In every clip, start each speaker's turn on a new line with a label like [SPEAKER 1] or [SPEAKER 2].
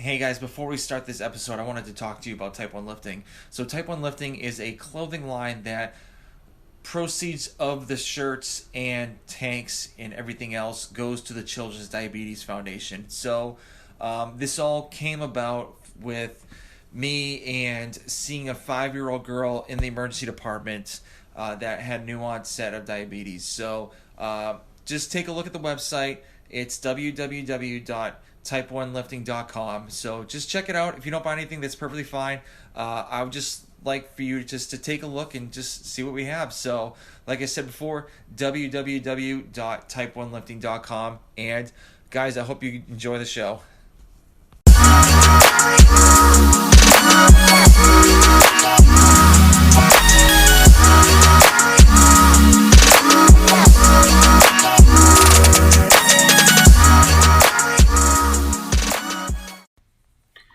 [SPEAKER 1] Hey guys, before we start this episode, I wanted to talk to you about Type 1 Lifting. So Type 1 Lifting is a clothing line that proceeds of the shirts and tanks and everything else goes to the Children's Diabetes Foundation. So this all came about with me and seeing a 5-year-old girl in the emergency department that had new onset of diabetes. So just take a look at the website. It's www.type1lifting.com. So just check it out. If you don't buy anything, that's perfectly fine. I would just like for you just to take a look and just see what we have. So like I said before, www.type1lifting.com. And guys, I hope you enjoy the show.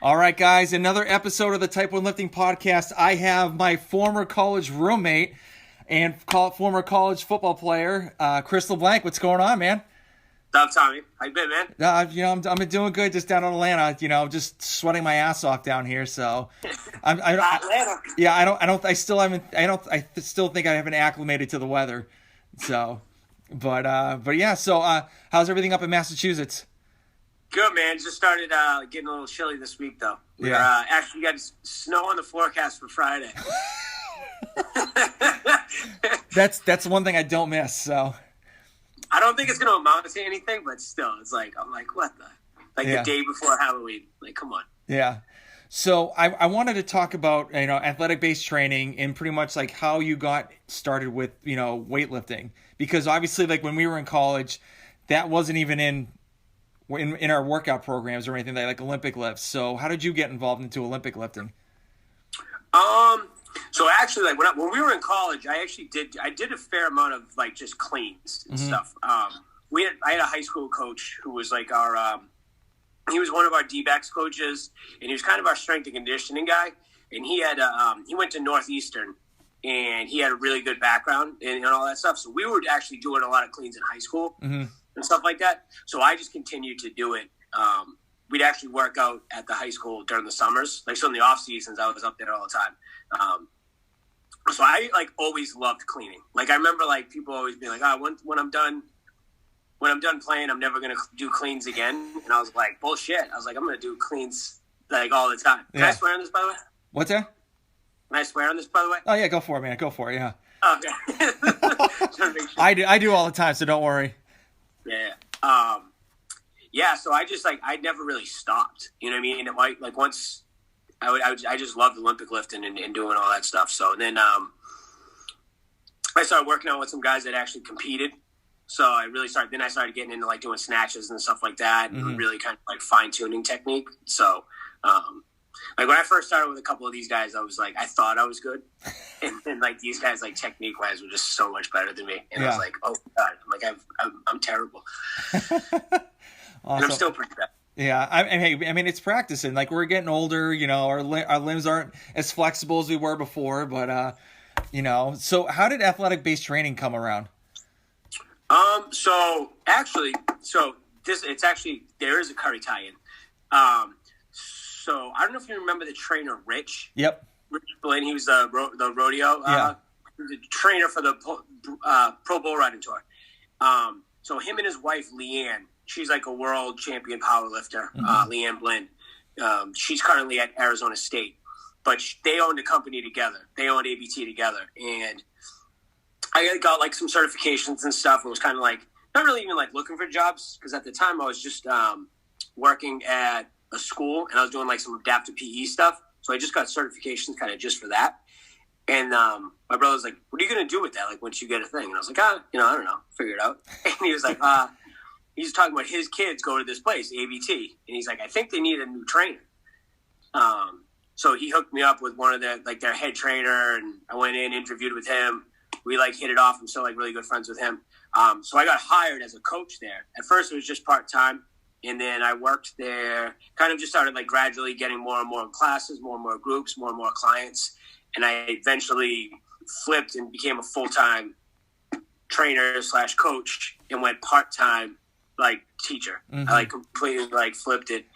[SPEAKER 1] All right, guys, another episode of the Type 1 Lifting Podcast. I have my former college roommate and former college football player, Chris LeBlanc. What's going on, man?
[SPEAKER 2] What's up, Tommy? How you been, man?
[SPEAKER 1] I'm doing good just down in Atlanta. Just sweating my ass off down here. So, I still think I haven't acclimated to the weather. So, but yeah. So, how's everything up in Massachusetts?
[SPEAKER 2] Good, man. Just started getting a little chilly this week, though. We're actually got snow on the forecast for Friday.
[SPEAKER 1] That's one thing I don't miss. So
[SPEAKER 2] I don't think it's going to amount to anything, but still, it's like I'm like, what the the day before Halloween? Like, come on.
[SPEAKER 1] Yeah. So I wanted to talk about athletic-based training and pretty much like how you got started with weightlifting, because obviously like when we were in college, that wasn't even in our workout programs or anything like Olympic lifts. So how did you get involved into Olympic lifting?
[SPEAKER 2] So actually, like when we were in college, I did a fair amount of like just cleans and stuff. I had a high school coach who was like he was one of our D-backs coaches, and he was kind of our strength and conditioning guy. And he had he went to Northeastern, and he had a really good background and all that stuff. So we were actually doing a lot of cleans in high school. Mm-hmm. And stuff like that. So I just continued to do it. We'd actually work out at the high school during the summers. Like, so in the off seasons, I was up there all the time. So I like always loved cleaning. Like, I remember like people always being like, when I'm done playing, I'm never going to do cleans again. And I was like, bullshit. I was like, I'm going to do cleans like all the time. Can I swear on this, by the way?
[SPEAKER 1] What's that?
[SPEAKER 2] Can I swear on this, by the way?
[SPEAKER 1] Oh yeah, go for it, man. Go for it. Yeah.
[SPEAKER 2] Okay. Sure.
[SPEAKER 1] I do all the time, so don't worry.
[SPEAKER 2] Yeah. So I just I never really stopped. You know what I mean? Like once I just loved Olympic lifting and doing all that stuff. So then I started working out with some guys that actually competed. So I started getting into like doing snatches and stuff like that, and really kind of like fine tuning technique. So like when I first started with a couple of these guys, I was like, I thought I was good, and like these guys, like technique wise, were just so much better than me. And I was like, oh god, I'm terrible.
[SPEAKER 1] Awesome. And
[SPEAKER 2] I'm still pretty bad.
[SPEAKER 1] Yeah, I mean, it's practicing. Like we're getting older, our limbs aren't as flexible as we were before. But so how did athletic based training come around?
[SPEAKER 2] So there is a curry tie-in. So I don't know if you remember the trainer Rich.
[SPEAKER 1] Yep.
[SPEAKER 2] Rich Blaine. He was the rodeo. He was a trainer for the Pro Bull Riding Tour. So him and his wife Leanne, she's like a world champion powerlifter. Leanne Blinn. She's currently at Arizona State, but they owned a company together. They owned ABT together, and I got like some certifications and stuff. And was kind of like not really even like looking for jobs, because at the time I was just working at a school, and I was doing like some adaptive PE stuff. So I just got certifications kind of just for that. And my brother was like, what are you going to do with that? Like once you get a thing? And I was like, I don't know, figure it out. And he was like, he's talking about his kids go to this place, ABT. And he's like, I think they need a new trainer. So he hooked me up with one of their head trainer, and I went in, interviewed with him. We like hit it off. I'm still like really good friends with him. So I got hired as a coach there. At first it was just part-time. And then I worked there, kind of just started like gradually getting more and more classes, more and more groups, more and more clients. And I eventually flipped and became a full-time trainer / coach and went part-time like teacher. I like completely like flipped it.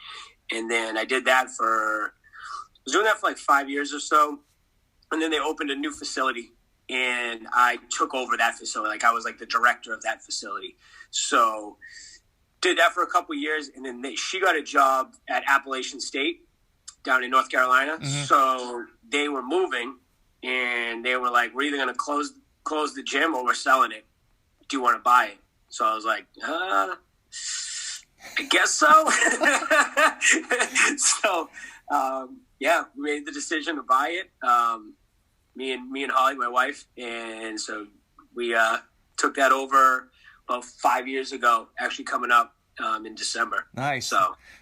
[SPEAKER 2] And then I did that I was doing that for like 5 years or so. And then they opened a new facility, and I took over that facility. Like I was like the director of that facility. So did that for a couple of years. And then she got a job at Appalachian State down in North Carolina. Mm-hmm. So they were moving, and they were like, we're either going to close the gym or we're selling it. Do you want to buy it? So I was like, I guess so. So, yeah, we made the decision to buy it. Me and Holly, my wife. And so we took that over about 5 years ago, actually coming up in December.
[SPEAKER 1] Nice.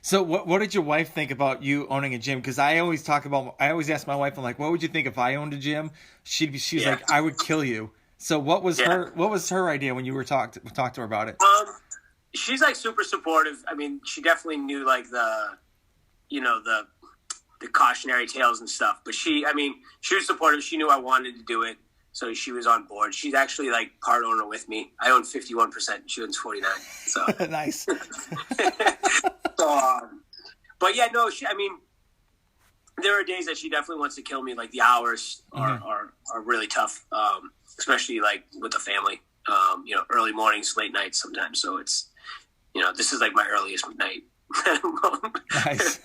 [SPEAKER 1] So what did your wife think about you owning a gym? Because I always ask my wife, I'm like, what would you think if I owned a gym? She's like, I would kill you. So what was her idea when you were talked to her about it?
[SPEAKER 2] She's like super supportive. I mean, she definitely knew like the cautionary tales and stuff, but she was supportive. She knew I wanted to do it. So she was on board. She's actually like part owner with me. I own 51%. She owns 49%. So
[SPEAKER 1] nice.
[SPEAKER 2] But yeah, no. There are days that she definitely wants to kill me. Like the hours are really tough, especially like with the family. Early mornings, late nights sometimes. So it's this is like my earliest night.
[SPEAKER 1] Nice.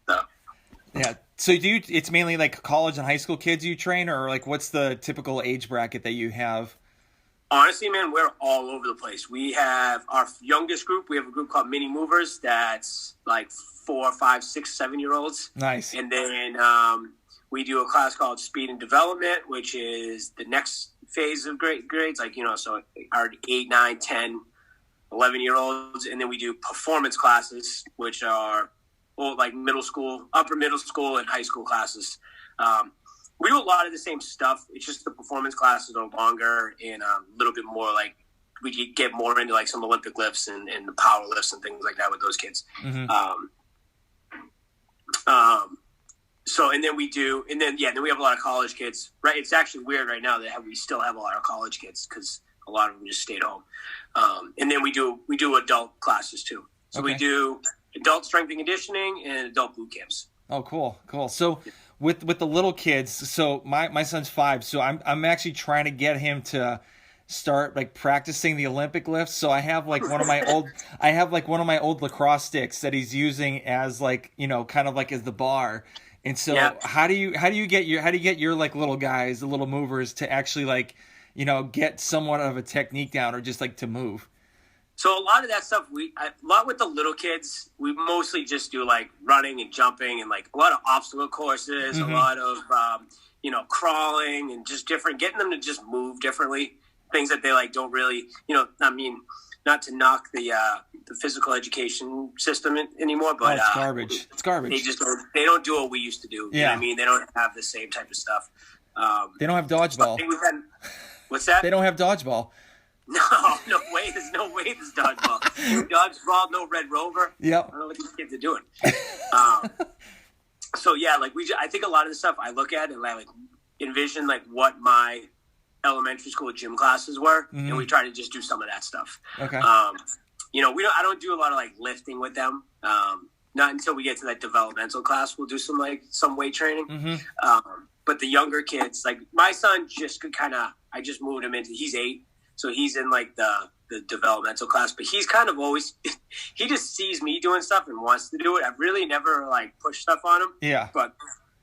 [SPEAKER 2] So.
[SPEAKER 1] Yeah. So it's mainly like college and high school kids you train, or like what's the typical age bracket that you have?
[SPEAKER 2] Honestly, man, we're all over the place. We have our youngest group. We have a group called Mini Movers. That's like 4, 5, 6, 7-year-olds.
[SPEAKER 1] Nice.
[SPEAKER 2] And then we do a class called Speed and Development, which is the next phase of grades. Like, so our 8, 9, 10, 11-year-olds. And then we do performance classes, which are like middle school, upper middle school, and high school classes. We do a lot of the same stuff. It's just the performance classes are longer and a little bit more like we get more into like some Olympic lifts and the power lifts and things like that with those kids. Mm-hmm. Then we have a lot of college kids, right? It's actually weird right now that we still have a lot of college kids because a lot of them just stayed home. And then we do adult classes too. So we do adult strength and conditioning and adult boot camps.
[SPEAKER 1] Oh, cool. So with the little kids, so my son's 5, so I'm actually trying to get him to start like practicing the Olympic lifts. So I have like one of my old lacrosse sticks that he's using as like, kind of like as the bar. And so how do you get your like little guys, the little movers to actually like, get somewhat of a technique down or just like to move?
[SPEAKER 2] So a lot of that stuff, a lot with the little kids, we mostly just do like running and jumping and like a lot of obstacle courses, a lot of, crawling and just getting them to just move differently. Things that they like don't really, not to knock the physical education system anymore, but
[SPEAKER 1] it's garbage. It's garbage.
[SPEAKER 2] They don't do what we used to do. You know what I mean? They don't have the same type of stuff.
[SPEAKER 1] They don't have dodgeball.
[SPEAKER 2] What's that?
[SPEAKER 1] They don't have dodgeball.
[SPEAKER 2] No way. There's no way there's dodgeball. No dodgeball, no Red Rover.
[SPEAKER 1] Yep.
[SPEAKER 2] I don't know what these kids are doing. So yeah, like I think a lot of the stuff I look at and I like envision like what my elementary school gym classes were, and we try to just do some of that stuff.
[SPEAKER 1] Okay.
[SPEAKER 2] I don't do a lot of like lifting with them. Not until we get to that developmental class, we'll do some weight training. Mm-hmm. But the younger kids, like my son, I just moved him into. He's 8. So he's in like the developmental class, but he's kind of always, he just sees me doing stuff and wants to do it. I've really never like pushed stuff on him.
[SPEAKER 1] Yeah.
[SPEAKER 2] But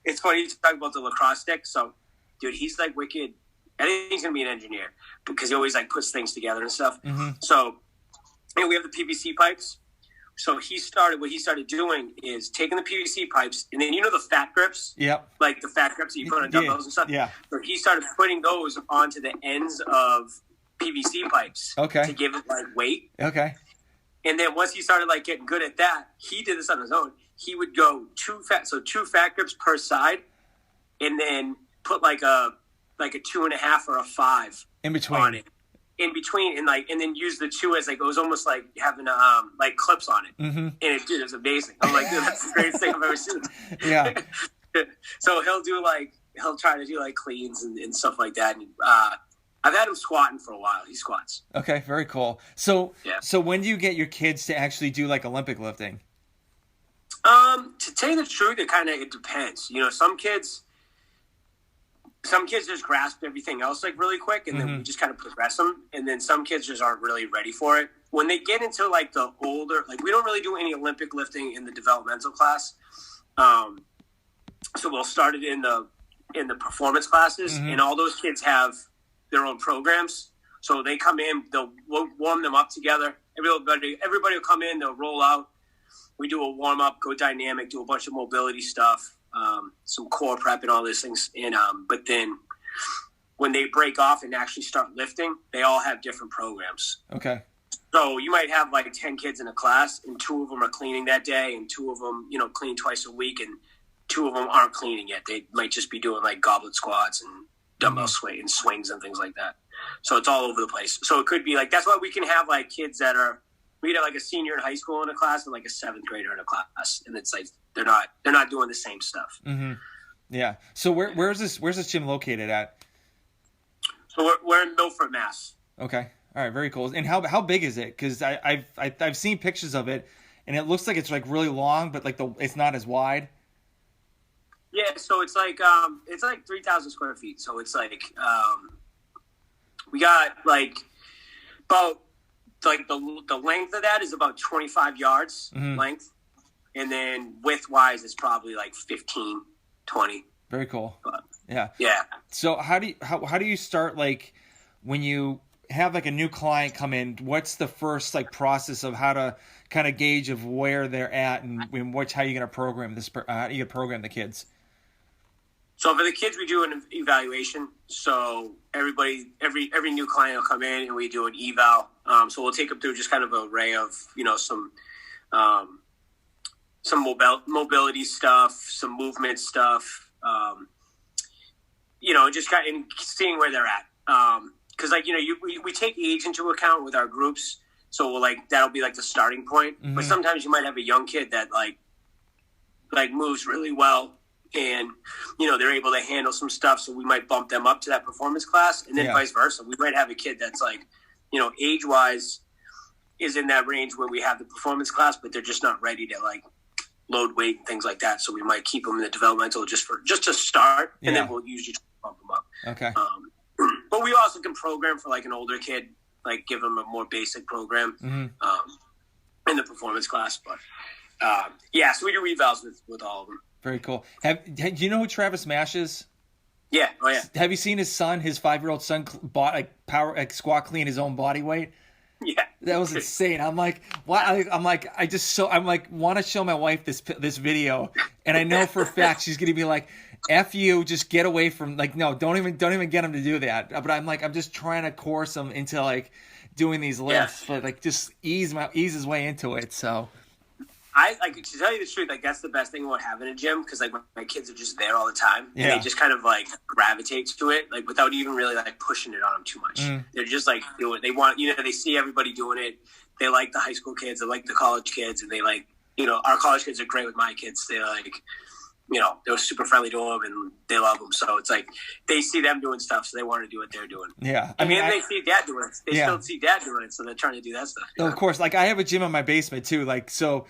[SPEAKER 2] it's funny to talk about the lacrosse stick. So dude, he's like wicked. I think he's going to be an engineer because he always like puts things together and stuff. Mm-hmm. So we have the PVC pipes. So what he started doing is taking the PVC pipes and then, the fat grips, like the fat grips that you put on dumbbells and stuff.
[SPEAKER 1] Yeah.
[SPEAKER 2] So he started putting those onto the ends of PVC pipes to give it like weight.
[SPEAKER 1] Okay.
[SPEAKER 2] And then once he started like getting good at that, he did this on his own. He would go 2 fat grips per side, and then put like a 2.5 or a 5
[SPEAKER 1] in between
[SPEAKER 2] on it. In between, and then use the 2 as like it was almost like having like clips on it. Mm-hmm. And it was amazing. I'm like, dude, that's the greatest thing I've ever seen.
[SPEAKER 1] Yeah.
[SPEAKER 2] So he'll try to do like cleans and stuff like that. And I've had him squatting for a while. He squats.
[SPEAKER 1] Okay, very cool. So when do you get your kids to actually do like Olympic lifting?
[SPEAKER 2] tell you the truth, it depends. You know, some kids just grasp everything else like really quick, and then we just kind of progress them. And then some kids just aren't really ready for it. When they get into like the older, like we don't really do any Olympic lifting in the developmental class. So we'll start it in the performance classes, and all those kids have their own programs. So they come in, we'll warm them up together. Everybody will come in, they'll roll out. We do a warm up, go dynamic, do a bunch of mobility stuff, some core prep and all these things. And but then when they break off and actually start lifting, they all have different programs.
[SPEAKER 1] Okay.
[SPEAKER 2] So you might have like 10 kids in a class, and 2 of them are cleaning that day, and 2 of them, you know, clean twice a week, and 2 of them aren't cleaning yet. They might just be doing like goblet squats and dumbbell swings and things like that. So it's all over the place. So it could be like, that's why we can have like kids that are, we have like a senior in high school in a class and like a 7th grader in a class, and it's like they're not doing the same stuff.
[SPEAKER 1] Yeah. So where's this gym located at?
[SPEAKER 2] So we're in Milford, Mass.
[SPEAKER 1] Okay. All right. Very cool. And how big is it? Because I've seen pictures of it, and it looks like it's like really long, but like it's not as wide.
[SPEAKER 2] Yeah. So it's like 3,000 square feet. So it's like we got like about like the length of that is about 25 yards length, and then width wise it's probably like 15, 20.
[SPEAKER 1] Very cool.
[SPEAKER 2] But,
[SPEAKER 1] yeah. So how do you start, like when you have like a new client come in? What's the first like process of how to kind of gauge of where they're at and how you're gonna program this? How you gonna program the kids?
[SPEAKER 2] So for the kids, we do an evaluation. So every new client will come in and we do an eval. So we'll take them through just kind of an array of, you know, some mobility stuff, some movement stuff, you know, just kind of seeing where they're at. Cause like, you know, we take age into account with our groups. So we'll that'll be like the starting point. But sometimes you might have a young kid that like moves really well, and, you know, they're able to handle some stuff. So we might bump them up to that performance class, and then vice versa. We might have a kid that's like, you know, age wise is in that range where we have the performance class, but they're just not ready to like load weight and things like that. So we might keep them in the developmental just to start, and then we'll usually bump them up.
[SPEAKER 1] Okay.
[SPEAKER 2] But we also can program for like an older kid, like give them a more basic program in the performance class. But so we do revals with all of them.
[SPEAKER 1] Very cool. Do you know who Travis Mash is?
[SPEAKER 2] Yeah. Oh yeah.
[SPEAKER 1] Have you seen his son? His 5-year-old son bought squat clean his own body weight.
[SPEAKER 2] Yeah.
[SPEAKER 1] That was insane. I'm like, what? I'm like, want to show my wife this video, and I know for a fact she's gonna be like, "F you, just get away from no, don't even get him to do that." But I'm just trying to coerce him into like doing these lifts, but like just ease his way into it. So.
[SPEAKER 2] I to tell you the truth, like that's the best thing about having a gym, because like my kids are just there all the time, and they just kind of like gravitate to it, like without even really like pushing it on them too much. They're just like doing it. They want, you know, they see everybody doing it. They like the high school kids, they like the college kids, and they like, you know, our college kids are great with my kids. They like, you know, they're super friendly to them and they love them. So it's like they see them doing stuff, so they want to do what they're doing.
[SPEAKER 1] Yeah,
[SPEAKER 2] they see dad doing it. They still see dad doing it, so they're trying to do that stuff.
[SPEAKER 1] Of course, like I have a gym in my basement too, like so.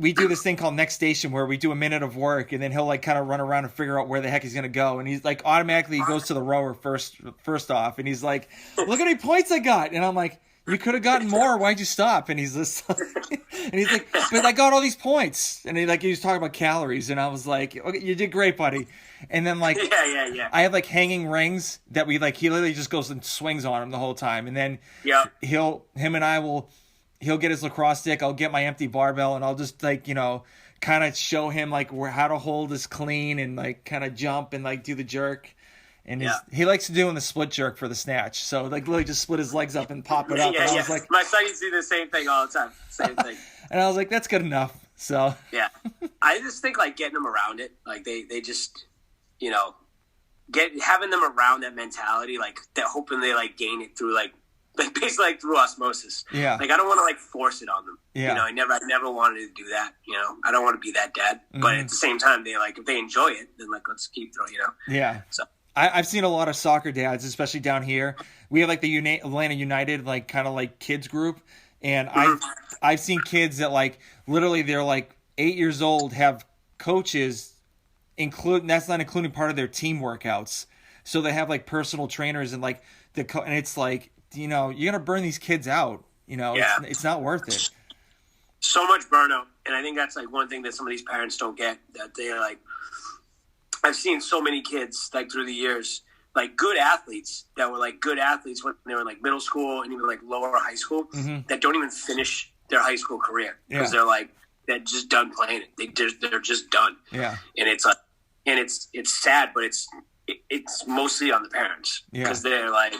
[SPEAKER 1] We do this thing called Next Station where we do a minute of work, and then he'll like kind of run around and figure out where the heck he's gonna go, and he's like automatically goes to the rower first off, and he's like, "Look how many points I got," and I'm like, "You could have gotten more. Why'd you stop?" And he's just and he's like, "But I got all these points," and he was talking about calories, and I was like, "Okay, you did great, buddy." And then like I have like hanging rings that we like. He literally just goes and swings on them the whole time, and then he'll get his lacrosse stick, I'll get my empty barbell, and I'll just like, you know, kind of show him like how to hold this clean and like kind of jump and like do the jerk. And he likes to do the split jerk for the snatch. So like literally just split his legs up and pop it up. And I was like,
[SPEAKER 2] my son used to do the same thing all the time. Same thing.
[SPEAKER 1] And I was like, that's good enough. So
[SPEAKER 2] yeah, I just think like getting them around it, like they just, you know, having them around that mentality, like that, hoping they like gain it through like basically like through osmosis.
[SPEAKER 1] Yeah.
[SPEAKER 2] Like I don't want to like force it on them.
[SPEAKER 1] Yeah.
[SPEAKER 2] You know, I never wanted to do that. You know, I don't want to be that dad. But at the same time, they like, if they enjoy it, then like let's keep throwing. You know.
[SPEAKER 1] Yeah.
[SPEAKER 2] So
[SPEAKER 1] I've seen a lot of soccer dads, especially down here. We have like the Atlanta United like kind of like kids group, and I've seen kids that like literally they're like 8 years old, have coaches that's not including part of their team workouts. So they have like personal trainers and like and it's like, you're gonna burn these kids out. It's not worth it.
[SPEAKER 2] So much burnout, and I think that's like one thing that some of these parents don't get. That they're like, I've seen so many kids like through the years, like good athletes that were like good athletes when they were like middle school and even like lower high school, that don't even finish their high school career because they're just done playing it. They're just done.
[SPEAKER 1] Yeah,
[SPEAKER 2] and it's like, and it's sad, but it's mostly on the parents because they're like,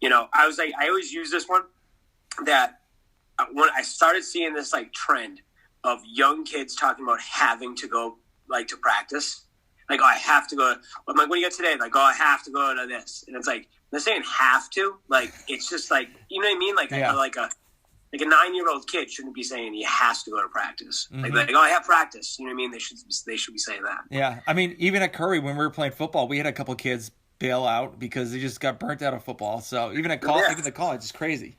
[SPEAKER 2] I always use this one that when I started seeing this like trend of young kids talking about having to go like to practice, like, oh, I have to go. I'm like, what do you got today? Like, oh, I have to go to this, and it's like they're saying have to, like it's just like, you know what I mean? Like a 9-year-old kid shouldn't be saying he has to go to practice. Like, oh, I have practice. You know what I mean? They should be saying that.
[SPEAKER 1] Yeah, I mean, even at Curry when we were playing football, we had a couple kids bail out because they just got burnt out of football. So even at college, even the college is crazy.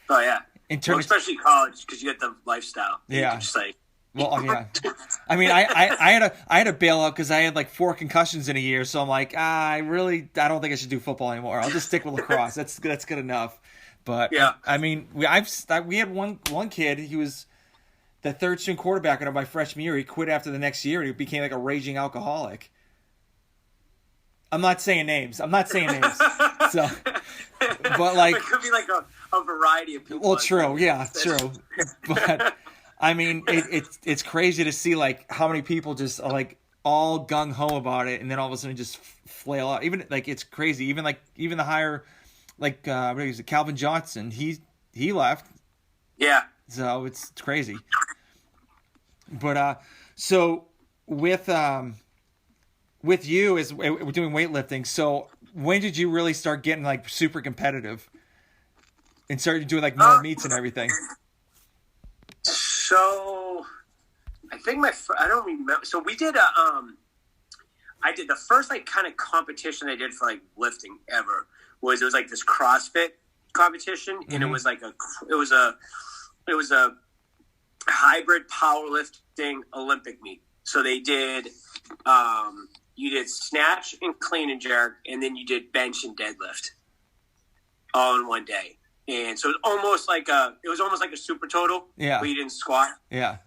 [SPEAKER 2] Oh yeah, especially college because you get the lifestyle.
[SPEAKER 1] Yeah,
[SPEAKER 2] just like.
[SPEAKER 1] Well, yeah. I mean, I had a bailout because I had like 4 concussions in a year. So I'm like, I don't think I should do football anymore. I'll just stick with lacrosse. That's good enough. But yeah, I mean, we had one kid. He was the third string quarterback in my freshman year. He quit after the next year and he became like a raging alcoholic. I'm not saying names. So, but like,
[SPEAKER 2] it could be like a variety of people.
[SPEAKER 1] Well, true. Yeah, true. But I mean, it's crazy to see like how many people just are like all gung ho about it, and then all of a sudden just flail out. Even like it's crazy. Even the higher, like what is it, Calvin Johnson? He left.
[SPEAKER 2] Yeah.
[SPEAKER 1] So it's crazy. But so with you as we're doing weightlifting. So when did you really start getting like super competitive and started doing like more meets and everything?
[SPEAKER 2] So I think I don't remember. So we did I did the first like kind of competition I did for like lifting ever it was like this CrossFit competition, and it was like a hybrid powerlifting Olympic meet. So they did you did snatch and clean and jerk, and then you did bench and deadlift all in one day. And so it was almost like a super total.
[SPEAKER 1] Yeah.
[SPEAKER 2] Where you didn't squat.
[SPEAKER 1] Yeah.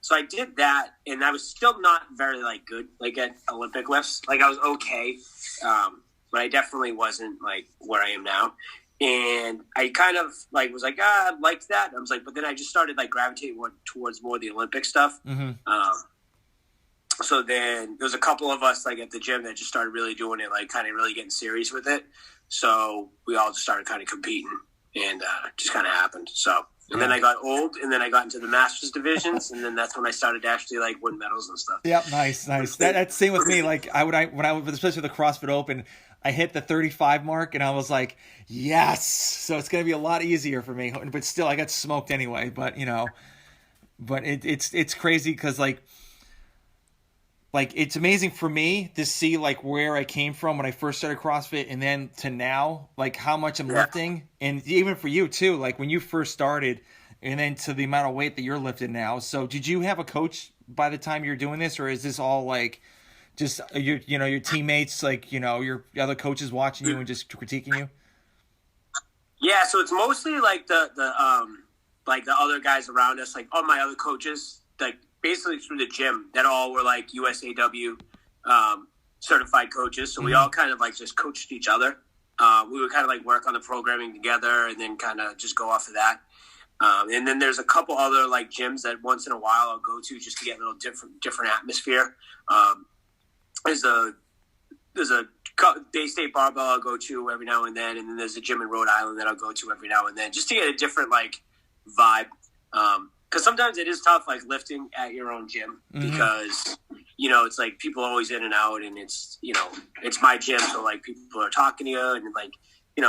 [SPEAKER 2] So I did that, and I was still not very like good like at Olympic lifts. Like I was okay, but I definitely wasn't like where I am now. And I kind of like was like, I liked that. I was like, but then I just started like gravitating towards more of the Olympic stuff. So then there was a couple of us like at the gym that just started really doing it, like kind of really getting serious with it. So we all just started kind of competing, and just kind of happened. So, and then I got old, and then I got into the Masters divisions, and then that's when I started to actually like win medals and stuff.
[SPEAKER 1] Yep, nice. That's same with me. Like when I was, especially with the CrossFit Open, I hit the 35 mark, and I was like, yes. So it's gonna be a lot easier for me. But still, I got smoked anyway. But it's crazy because like it's amazing for me to see like where I came from when I first started CrossFit and then to now, like how much I'm lifting, and even for you too, like when you first started and then to the amount of weight that you're lifting now. So did you have a coach by the time you're doing this, or is this all like just your teammates, like, your other coaches watching you and just critiquing you?
[SPEAKER 2] Yeah. So it's mostly like the other guys around us, like all my other coaches, like, basically through the gym that all were like USAW certified coaches. So we all kind of like just coached each other. We would kind of like work on the programming together and then kind of just go off of that. And then there's a couple other like gyms that once in a while I'll go to just to get a little different atmosphere. There's a Bay State Barbell I'll go to every now and then there's a gym in Rhode Island that I'll go to every now and then just to get a different like vibe. Because sometimes it is tough, like lifting at your own gym, because it's like people are always in and out, and it's it's my gym, so like people are talking to you, and like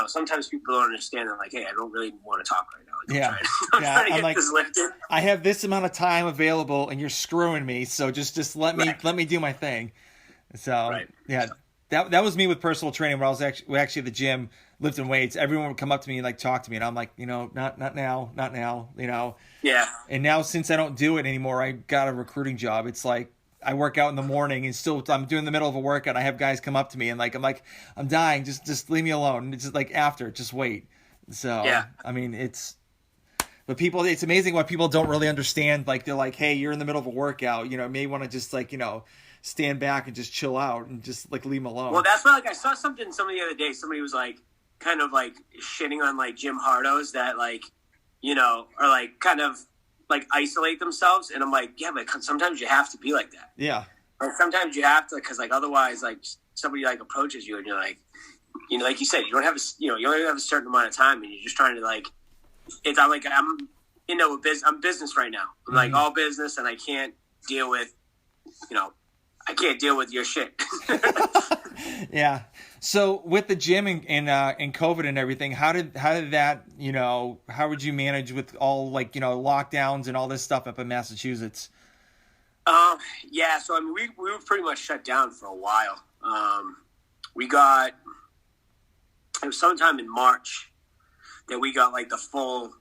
[SPEAKER 2] sometimes people don't understand. They're like, hey, I don't really want to talk right now. Like, I'm trying to get this lifted.
[SPEAKER 1] I have this amount of time available, and you're screwing me. So just let me do my thing. So yeah, that was me with personal training when I was actually at the gym. lifting weights, everyone would come up to me and like talk to me, and I'm like, not now,
[SPEAKER 2] Yeah.
[SPEAKER 1] And now since I don't do it anymore, I got a recruiting job. It's like I work out in the morning and still I'm doing the middle of a workout. I have guys come up to me and I'm dying. Just leave me alone. It's just like after, just wait. So
[SPEAKER 2] yeah.
[SPEAKER 1] I mean, it's amazing why people don't really understand. Like they're like, hey, you're in the middle of a workout. May want to just stand back and just chill out and just like leave them alone.
[SPEAKER 2] Well, that's why I saw something the other day. Somebody was like kind of like shitting on like gym hardos that like, are like kind of like isolate themselves. And I'm like, yeah, but sometimes you have to be like that.
[SPEAKER 1] Yeah.
[SPEAKER 2] Or sometimes you have to, because like otherwise like somebody like approaches you and you're like, like you said, you don't have you only have a certain amount of time and you're just trying to like, I'm I'm business right now. I'm like all business and I can't deal with, I can't deal with your shit.
[SPEAKER 1] Yeah. So with the gym and COVID and everything, how did that, how would you manage with all lockdowns and all this stuff up in Massachusetts?
[SPEAKER 2] Yeah. So I mean, we were pretty much shut down for a while. It was sometime in March that we got like the full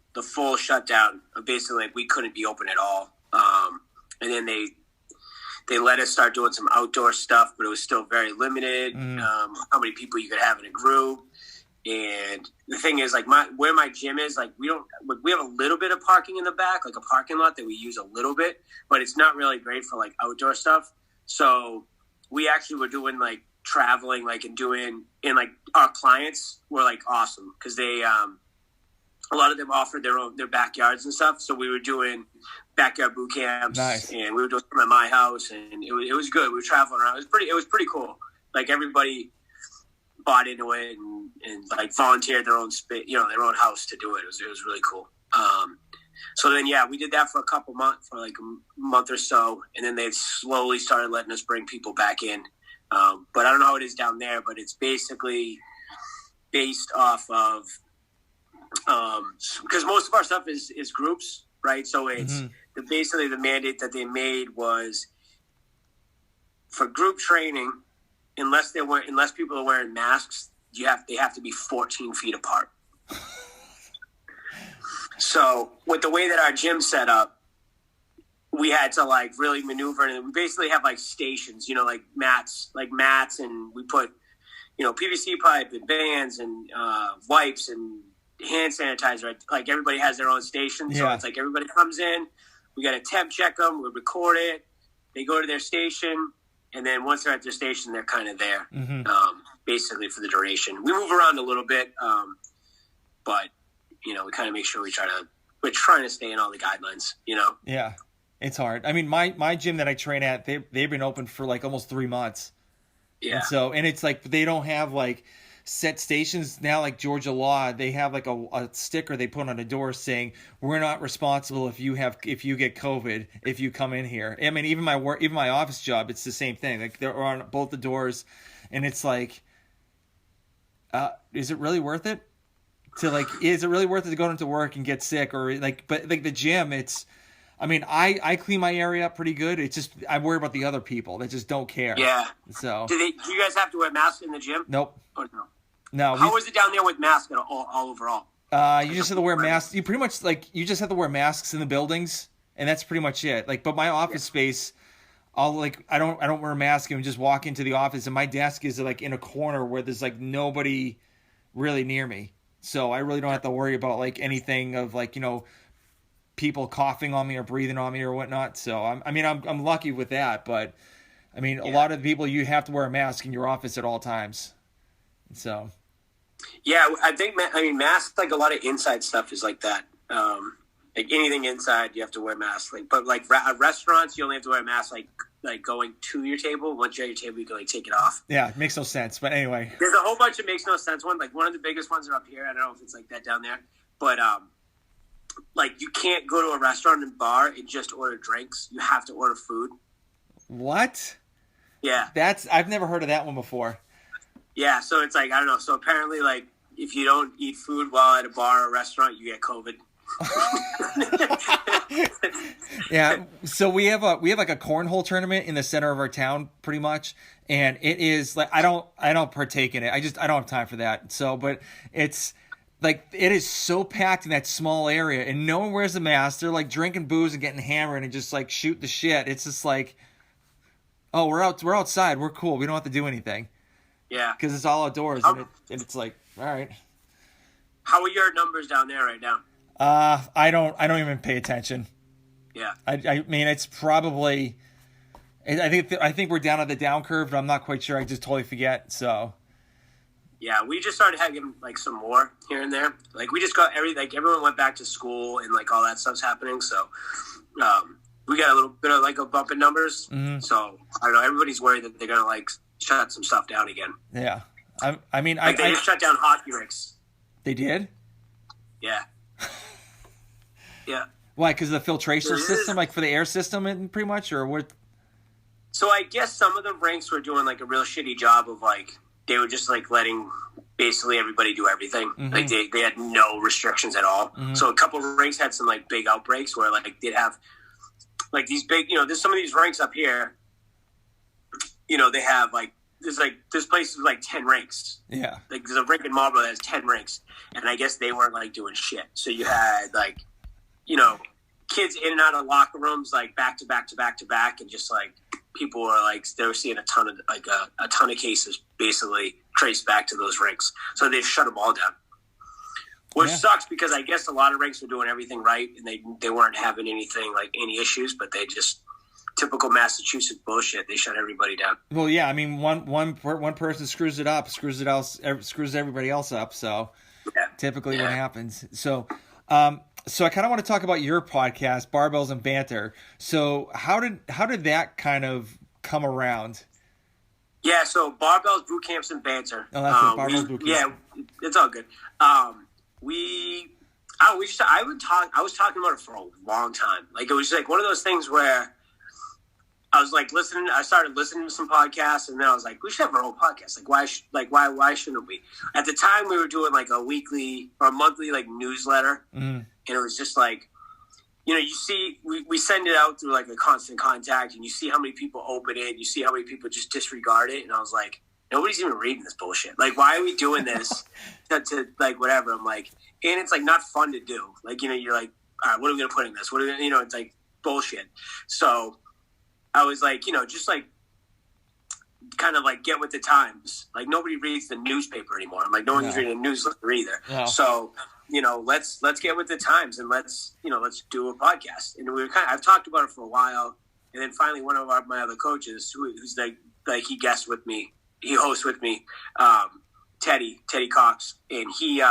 [SPEAKER 2] shutdown. Basically, like we couldn't be open at all. And then they let us start doing some outdoor stuff, but it was still very limited. How many people you could have in a group. And the thing is, like where my gym is, like we have a little bit of parking in the back, like a parking lot that we use a little bit, but it's not really great for like outdoor stuff. So we actually were doing like traveling, like and like our clients were like awesome because they a lot of them offered their backyards and stuff. So we were doing backyard boot camps,
[SPEAKER 1] nice.
[SPEAKER 2] And we were doing them at my house, and it was good. We were traveling around. It was pretty cool. Like everybody bought into it and like volunteered their own their own house to do it. It was really cool. So then, yeah, we did that for like a month or so, and then they slowly started letting us bring people back in. But I don't know how it is down there, but it's basically based off of because most of our stuff is groups, right? So it's basically the mandate that they made was for group training, unless people are wearing masks, they have to be 14 feet apart. So with the way that our gym's set up, we had to like really maneuver, and we basically have like stations, like mats, and we put, PVC pipe and bands and wipes and hand sanitizer. Like everybody has their own station. So it's like everybody comes in, we got to temp check them, we record it, they go to their station, and then once they're at their station, they're kind of there, basically for the duration. We move around a little bit, but we kind of make sure we're trying to stay in all the guidelines,
[SPEAKER 1] Yeah, it's hard. I mean, my gym that I train at, they've been open for like almost 3 months.
[SPEAKER 2] Yeah.
[SPEAKER 1] And it's like they don't have like set stations now, like Georgia law. They have like a sticker they put on a door saying we're not responsible if you get COVID if you come in here. I mean, even my office job, it's the same thing. Like they're on both the doors, and it's like, is it really worth it? Is it really worth it to go into work and get sick but like the gym, it's. I mean, I clean my area up pretty good. It's just I worry about the other people that just don't care.
[SPEAKER 2] Yeah.
[SPEAKER 1] So.
[SPEAKER 2] Do you guys have to wear masks in the gym?
[SPEAKER 1] Nope.
[SPEAKER 2] Or no?
[SPEAKER 1] No.
[SPEAKER 2] How is it down there with masks all overall?
[SPEAKER 1] You just have to wear masks. You pretty much you just have to wear masks in the buildings, and that's pretty much it. Like, but my office space, I don't wear a mask and just walk into the office, and my desk is like in a corner where there's like nobody really near me, so I really don't have to worry about like anything of like people coughing on me or breathing on me or whatnot. So I'm lucky with that, but I mean, a lot of the people, you have to wear a mask in your office at all times. So.
[SPEAKER 2] Yeah, I think, masks, like a lot of inside stuff is like that. Like anything inside, you have to wear masks. But restaurants, you only have to wear a mask, like going to your table. Once you're at your table, you can like take it off.
[SPEAKER 1] Yeah, it makes no sense. But anyway.
[SPEAKER 2] There's a whole bunch of makes no sense ones. Like one of the biggest ones are up here. I don't know if it's like that down there. But, like you can't go to a restaurant and bar and just order drinks. You have to order food.
[SPEAKER 1] What?
[SPEAKER 2] Yeah.
[SPEAKER 1] I've never heard of that one before.
[SPEAKER 2] Yeah, so it's like, I don't know. So apparently, like, if you don't eat food while at a bar or restaurant, you get COVID.
[SPEAKER 1] Yeah, so we have like a cornhole tournament in the center of our town, pretty much, and it is like I don't partake in it. I don't have time for that. So, but it's like it is so packed in that small area, and no one wears a mask. They're like drinking booze and getting hammered and just like shoot the shit. It's just like, oh, we're outside, we're cool, we don't have to do anything.
[SPEAKER 2] Yeah,
[SPEAKER 1] because it's all outdoors, and it's like, all right.
[SPEAKER 2] How are your numbers down there right now?
[SPEAKER 1] I don't even pay attention.
[SPEAKER 2] Yeah.
[SPEAKER 1] I mean, it's probably, I think we're down on the down curve, but I'm not quite sure. I just totally forget. So.
[SPEAKER 2] Yeah, we just started having like some more here and there. Like we just got everyone went back to school and like all that stuff's happening. So, we got a little bit of like a bump in numbers. Mm-hmm. So I don't know. Everybody's worried that they're gonna like shut some stuff down again.
[SPEAKER 1] Yeah. I mean,
[SPEAKER 2] they just shut down hockey rinks.
[SPEAKER 1] They did?
[SPEAKER 2] Yeah. Yeah.
[SPEAKER 1] Why? Because of the filtration system, like for the air system, and pretty much, or what?
[SPEAKER 2] So I guess some of the rinks were doing like a real shitty job of like they were just like letting basically everybody do everything. Mm-hmm. Like they had no restrictions at all. Mm-hmm. So a couple of rinks had some like big outbreaks where like they'd have like these big, there's some of these rinks up here. They have like this place is like 10 rinks.
[SPEAKER 1] Yeah.
[SPEAKER 2] Like there's a rink in Marlboro that has 10 rinks, and I guess they weren't like doing shit. So you had like, kids in and out of locker rooms like back to back to back to back, and just like people were like they were seeing a ton of cases basically traced back to those rinks. So they shut them all down, which sucks because I guess a lot of rinks were doing everything right and they weren't having any issues, but they just. Typical Massachusetts bullshit. They shut everybody down.
[SPEAKER 1] Well, yeah. I mean, one person screws everybody else up. So, typically what happens. So I kind of want to talk about your podcast, Barbells and Banter. So, how did that kind of come around?
[SPEAKER 2] Yeah. So, Barbells, Boot Camps, and Banter.
[SPEAKER 1] Oh, that's it. Barbells, Boot Camps.
[SPEAKER 2] Yeah, it's all good. I was talking about it for a long time. Like it was like one of those things where. I was like I started listening to some podcasts, and then I was like, we should have our own podcast. Why shouldn't we? At the time we were doing like a weekly or a monthly like newsletter. And it was just like, you see, we send it out through like a constant contact, and you see how many people open it, and you see how many people just disregard it. And I was like, nobody's even reading this bullshit. Like, why are we doing this to like, whatever. I'm like, and it's like not fun to do. Like, you're like, all right, what are we going to put in this? What are we, it's like bullshit. So, I was like, just like kind of like get with the times. Like nobody reads the newspaper anymore. I'm like, no one's reading a newsletter either. No. So, let's get with the times and let's do a podcast. And I've talked about it for a while. And then finally one of my other coaches who's like he guests with me, he hosts with me, Teddy Cox. And he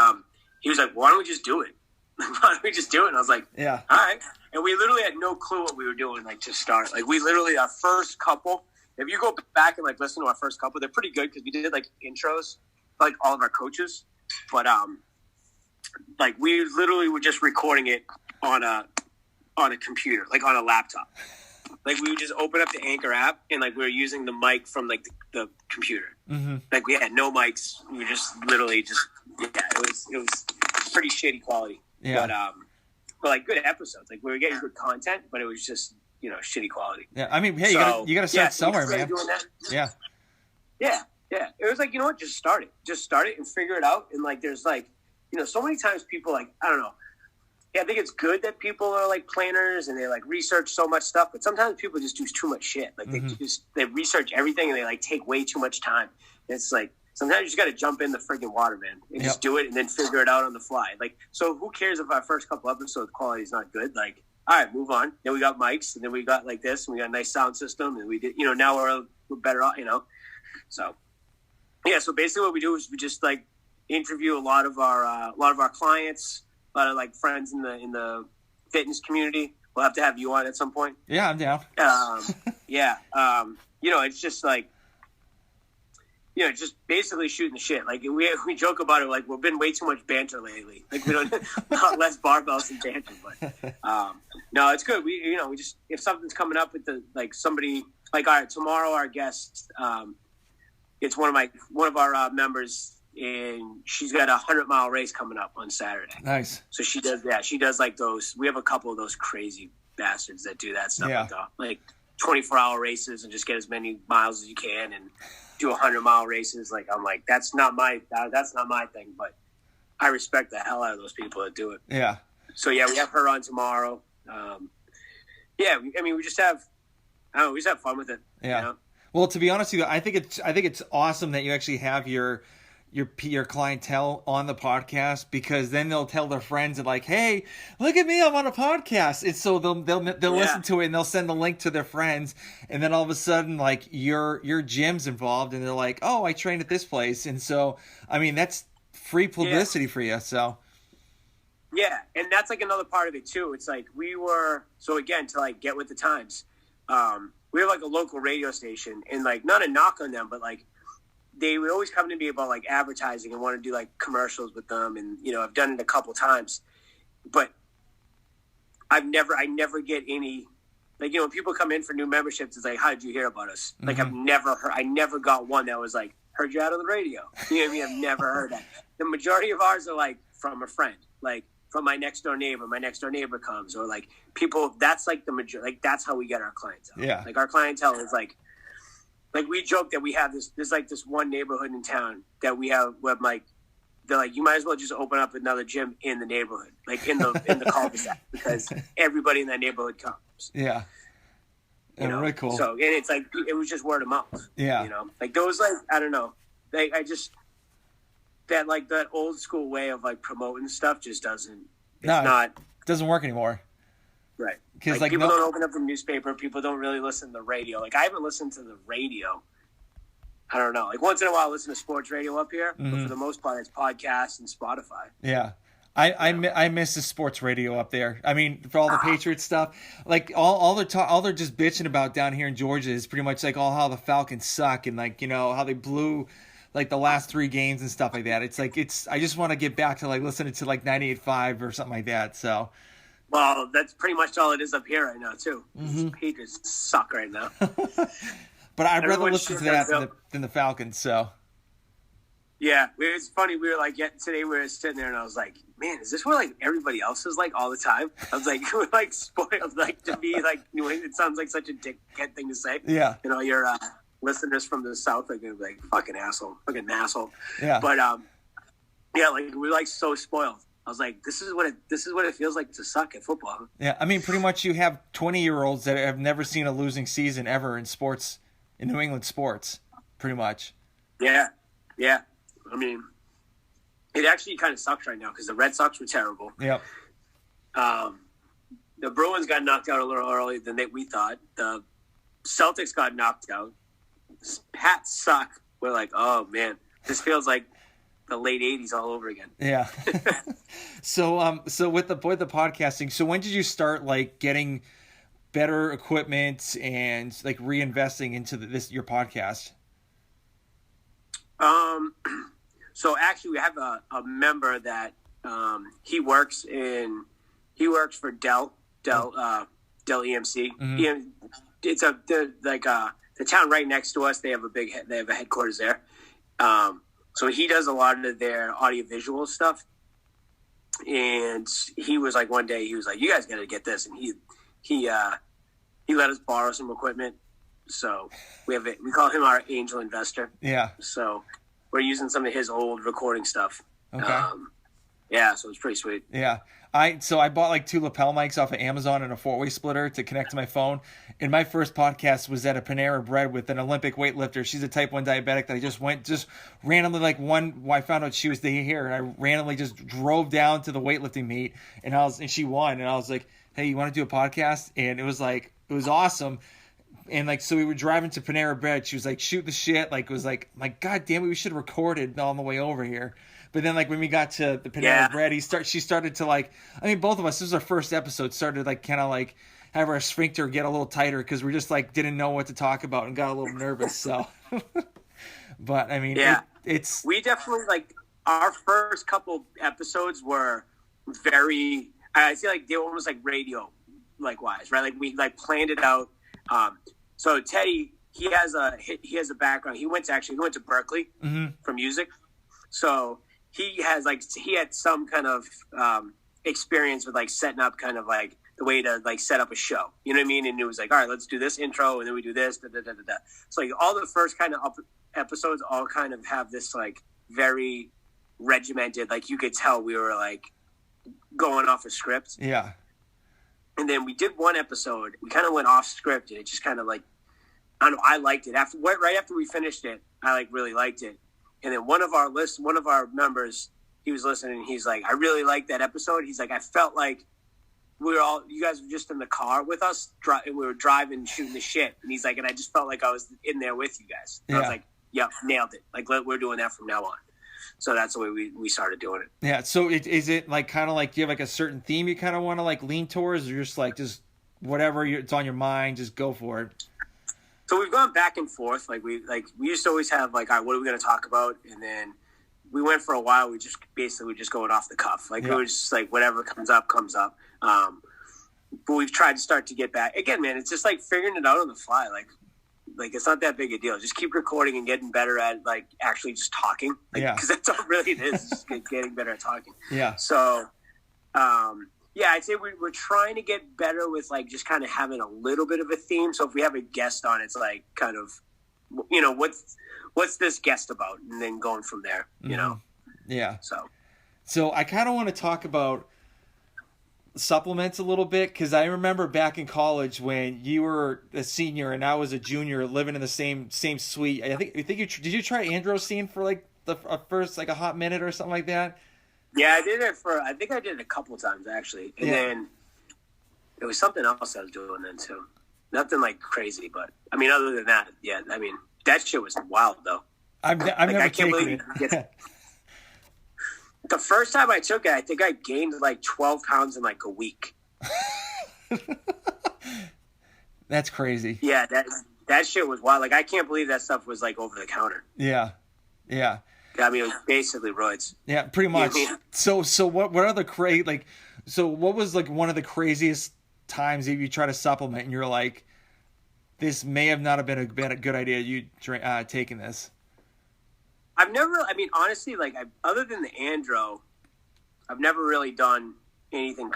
[SPEAKER 2] was like, why don't we just do it? Why don't we just do it? And I was like, yeah, all right. And we literally had no clue what we were doing, like, to start. Like, we literally, our first couple, if you go back and, like, listen to our first couple, they're pretty good because we did, like, intros for, like, all of our coaches. But, like, we literally were just recording it on a computer, like, on a laptop. Like, we would just open up the Anchor app, and, like, we were using the mic from, like, the computer. Mm-hmm. Like, we had no mics. We were just literally it was pretty shitty quality. Yeah. But like good episodes, like we were getting good content, but it was just shitty quality.
[SPEAKER 1] Yeah, I mean, hey, you gotta start somewhere, man. Yeah. It was like just start it and figure it out. And like there's like so many times people like I don't know. Yeah, I think it's good that people are like planners and they like research so much stuff, but sometimes people just do too much shit. Like they research everything and they like take way too much time. And it's like. Sometimes you just got to jump in the friggin' water, man, and just do it and then figure it out on the fly. Like, so who cares if our first couple episodes quality is not good? Like, all right, move on. Then we got mics, and then we got like this, and we got a nice sound system, and we did, now we're better off, So, yeah. So basically, what we do is we just like interview a lot of our clients, a lot of like friends in the fitness community. We'll have to have you on at some point. Yeah, I'm down.
[SPEAKER 2] It's just like. Just basically shooting the shit. Like we joke about it. Like we've been way too much banter lately. Like we don't less barbells and banter. But no, it's good. We just if something's coming up with somebody like all right tomorrow our guest. It's one of our members. and she's got a 100-mile race coming up on Saturday.
[SPEAKER 1] Nice.
[SPEAKER 2] So she does that. She does like those. We have a couple of those crazy bastards that do that stuff, like 24-hour races and just get as many miles as you can and do 100-mile races. Like I'm like, that's not my thing, but I respect the hell out of those people that do it.
[SPEAKER 1] Yeah.
[SPEAKER 2] So yeah, we have her on tomorrow. We just have, we just have fun with it.
[SPEAKER 1] Yeah.
[SPEAKER 2] You know?
[SPEAKER 1] Well, to be honest with you, I think it's awesome that you actually have your clientele on the podcast, because then they'll tell their friends and like, hey, look at me, I'm on a podcast. And so they'll listen to it and they'll send the link to their friends. And then all of a sudden, like your gym's involved and they're like, oh, I train at this place. And so, I mean, that's free publicity for you. So.
[SPEAKER 2] Yeah. And that's like another part of it too. It's like so again, to like get with the times, we have like a local radio station and like not a knock on them, but like, they would always come to me about like advertising and want to do like commercials with them. And, I've done it a couple times, but I never get any, like, when people come in for new memberships, it's like, how did you hear about us? Mm-hmm. Like I never got one that was like, heard you out on the radio. You know what I mean? I've never heard that. The majority of ours are like from a friend, like from my next door neighbor comes, or like people, that's like the majority, like that's how we get our clientele.
[SPEAKER 1] Yeah.
[SPEAKER 2] Like our clientele is like we joke that we have there's like this one neighborhood in town that we have where like they're like, you might as well just open up another gym in the neighborhood, like in the cul-de-sac, because everybody in that neighborhood comes.
[SPEAKER 1] Yeah. Really cool.
[SPEAKER 2] So and it's like it was just word of mouth.
[SPEAKER 1] Yeah.
[SPEAKER 2] Like those, like I don't know, like I just that like that old school way of like promoting stuff just doesn't
[SPEAKER 1] work anymore.
[SPEAKER 2] Right.
[SPEAKER 1] Because
[SPEAKER 2] like people don't open up the newspaper. People don't really listen to the radio. Like I haven't listened to the radio. I don't know. Like once in a while, I listen to sports radio up here, but for the most part, it's podcasts and Spotify.
[SPEAKER 1] Yeah. I miss the sports radio up there. I mean, for all the Patriots stuff, like all they're just bitching about down here in Georgia is pretty much like all how the Falcons suck and like how they blew like the last 3 games and stuff like that. It's like I just want to get back to like listening to like 98.5 or something like that. So.
[SPEAKER 2] Well, that's pretty much all it is up here right now, too. Mm-hmm. Patriots suck right now.
[SPEAKER 1] But I'd rather listen to that than the Falcons, so.
[SPEAKER 2] Yeah, it's funny. We were like, today we were sitting there, and I was like, man, is this where like everybody else is like all the time? I was like, we're like spoiled, like to be like New England. It sounds like such a dickhead thing to say.
[SPEAKER 1] Yeah.
[SPEAKER 2] Your listeners from the South are going to be like, fucking asshole.
[SPEAKER 1] Yeah.
[SPEAKER 2] But, yeah, like we're like so spoiled. I was like, this is what it feels like to suck at football.
[SPEAKER 1] Yeah, I mean, pretty much you have 20-year-olds that have never seen a losing season ever in sports, in New England sports, pretty much.
[SPEAKER 2] Yeah. I mean, it actually kind of sucks right now because the Red Sox were terrible.
[SPEAKER 1] Yep.
[SPEAKER 2] The Bruins got knocked out a little earlier than we thought. The Celtics got knocked out. Pats suck. We're like, oh, man, this feels like the late 80s all over again.
[SPEAKER 1] Yeah. So with the podcasting, so when did you start like getting better equipment and like reinvesting into your podcast?
[SPEAKER 2] So actually we have a member that he works for Dell EMC. Mm-hmm. It's the town right next to us. They have a headquarters there. So he does a lot of their audiovisual stuff. And he was like, one day he was like, you guys got to get this. And he let us borrow some equipment. So we call him our angel investor.
[SPEAKER 1] Yeah.
[SPEAKER 2] So we're using some of his old recording stuff.
[SPEAKER 1] Okay.
[SPEAKER 2] Yeah. So it's pretty sweet.
[SPEAKER 1] Yeah. I bought like 2 lapel mics off of Amazon and a 4-way splitter to connect to my phone. And my first podcast was at a Panera Bread with an Olympic weightlifter. She's a type 1 diabetic that I just randomly I found out she was here, and I randomly just drove down to the weightlifting meet, and she won, and I was like, hey, you want to do a podcast? And it was awesome. And like, so we were driving to Panera Bread. She was like, shoot the shit. Like, it was like, my God damn it, we should have recorded on the way over here. But then, like, when we got to the Panera Bread, she started to, like, I mean, both of us, this was our first episode, started, like, kind of, like, have our sphincter get a little tighter because we just, like, didn't know what to talk about and got a little nervous, so. But, I mean, it's... We
[SPEAKER 2] definitely, like, our first couple episodes were very, I feel like they were almost like radio, like, wise, right? Like, we, like, planned it out. So Teddy, he has a background. He went to Berkeley for music. So he had some kind of experience with like setting up kind of like the way to like set up a show. You know what I mean? And it was like, all right, let's do this intro, and then we do this. Da, da, da, da, da. So like all the first kind of episodes all kind of have this like very regimented, like you could tell we were like going off a script.
[SPEAKER 1] Yeah.
[SPEAKER 2] And then we did one episode. We kind of went off script, and it just kind of like, I don't know. I liked it right after we finished it. I like really liked it. And then one of our members, he was listening. And he's like, I really liked that episode. He's like, I felt like you guys were just in the car with us, and we were driving, shooting the shit. And he's like, and I just felt like I was in there with you guys. Yeah. I was like, yep, nailed it. Like we're doing that from now on. So that's the way we started doing it.
[SPEAKER 1] Yeah. So is it like kind of like, do you have like a certain theme you kind of want to like lean towards, or just like just whatever it's on your mind, just go for it?
[SPEAKER 2] So we've gone back and forth. Like we used to always have like, all right, what are we going to talk about? And then we went for a while. We just going off the cuff. Like it was just like whatever comes up. But we've tried to start to get back again, man. It's just like figuring it out on the fly. Like it's not that big a deal. Just keep recording and getting better at like actually just talking. Because that's all really it is. Just getting better at talking. Yeah. So, I'd say we're trying to get better with like just kind of having a little bit of a theme. So if we have a guest on, it's like kind of, you know, what's this guest about, and then going from there. You know.
[SPEAKER 1] Yeah. So I kind of want to talk about supplements a little bit, because I remember back in college when you were a senior and I was a junior, living in the same suite. I think did you try androstenedione for like the first like a hot minute or something like that?
[SPEAKER 2] Yeah, I did it I think I did it a couple times actually, and then there was something else I was doing then too. Nothing like crazy, but I mean, other than that, yeah, I mean that shit was wild though.
[SPEAKER 1] I've never taken it.
[SPEAKER 2] The first time I took it, I think I gained like 12 pounds in like a week.
[SPEAKER 1] That's crazy.
[SPEAKER 2] Yeah, that shit was wild. Like, I can't believe that stuff was like over the counter.
[SPEAKER 1] Yeah.
[SPEAKER 2] I mean, it was basically roids.
[SPEAKER 1] Yeah, pretty much.
[SPEAKER 2] You know what
[SPEAKER 1] So
[SPEAKER 2] I mean?
[SPEAKER 1] what other so what was like one of the craziest times that you try to supplement and you're like, this may have not have been a good idea, you taking this?
[SPEAKER 2] Honestly, like, other than the andro, I've never really done anything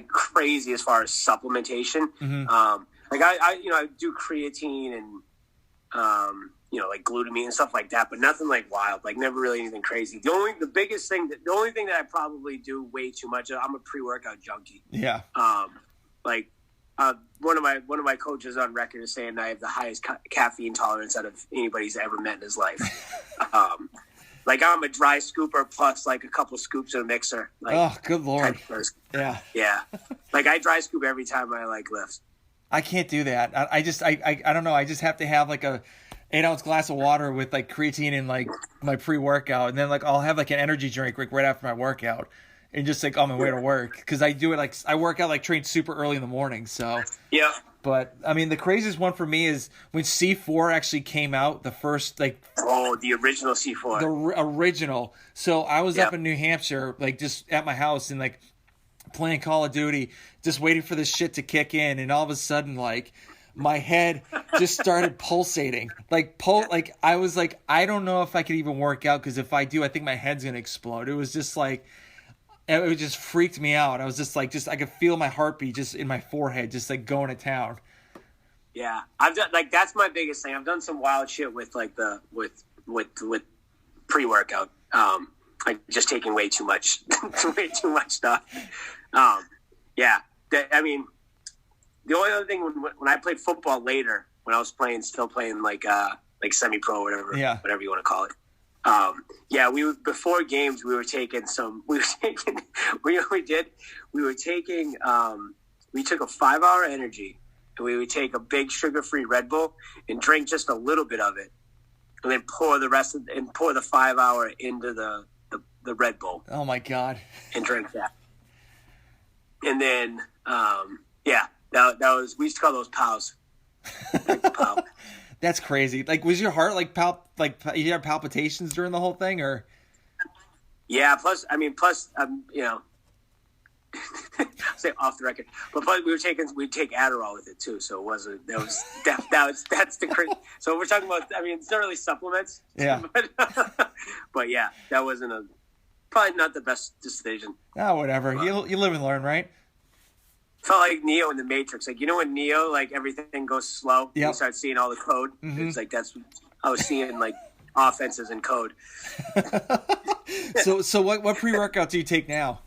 [SPEAKER 2] crazy as far as supplementation.
[SPEAKER 1] Mm-hmm.
[SPEAKER 2] Like, I do creatine and, like glutamine and stuff like that, but nothing like wild, like never really anything crazy. The only thing that I probably do way too much, I'm a pre-workout junkie.
[SPEAKER 1] Yeah.
[SPEAKER 2] One of my coaches on record is saying I have the highest caffeine tolerance out of anybody's ever met in his life. Like I'm a dry scooper plus like a couple scoops in a mixer. Like,
[SPEAKER 1] oh, good Lord. Yeah.
[SPEAKER 2] Yeah. Like I dry scoop every time I like lift.
[SPEAKER 1] I can't do that. I don't know. I just have to have like a 8-ounce glass of water with like creatine and like my pre-workout, and then like I'll have like an energy drink like right after my workout, and just like on my way to work, because I do it like I work out like train super early in the morning. So
[SPEAKER 2] yeah.
[SPEAKER 1] But I mean, the craziest one for me is when C4 actually came out, the first like
[SPEAKER 2] the original C4,
[SPEAKER 1] the original. So I was up in New Hampshire, like just at my house and like playing Call of Duty, just waiting for this shit to kick in, and all of a sudden like my head just started pulsating. Like I was like, I don't know if I could even work out, because if I do, I think my head's gonna explode. It was just like, it just freaked me out. I was just like, I could feel my heartbeat just in my forehead, just like going to town.
[SPEAKER 2] Yeah, I've done like, that's my biggest thing. I've done some wild shit with like with pre-workout. Like just taking way too much stuff. Yeah, I mean, the only other thing when I played football later, when I was still playing like semi-pro or whatever you want to call it. Before games we took a 5-hour energy, and we would take a big sugar-free Red Bull and drink just a little bit of it, and then pour the 5-hour into the Red Bull.
[SPEAKER 1] Oh my God.
[SPEAKER 2] And drink that. And then that was, we used to call those POWs. Pow.
[SPEAKER 1] That's crazy. Like, was your heart like you had palpitations during the whole thing, or?
[SPEAKER 2] Yeah. Plus, say off the record, but we'd take Adderall with it too, so it wasn't that's the crazy. So we're talking about, I mean, it's not really supplements, but yeah, that wasn't probably not the best decision.
[SPEAKER 1] Oh, whatever. You live and learn, right?
[SPEAKER 2] Felt like Neo in the Matrix, like, you know, when Neo, like, everything goes slow, you start seeing all the code. It's like I was seeing like offenses in code.
[SPEAKER 1] So what pre-workout do you take now?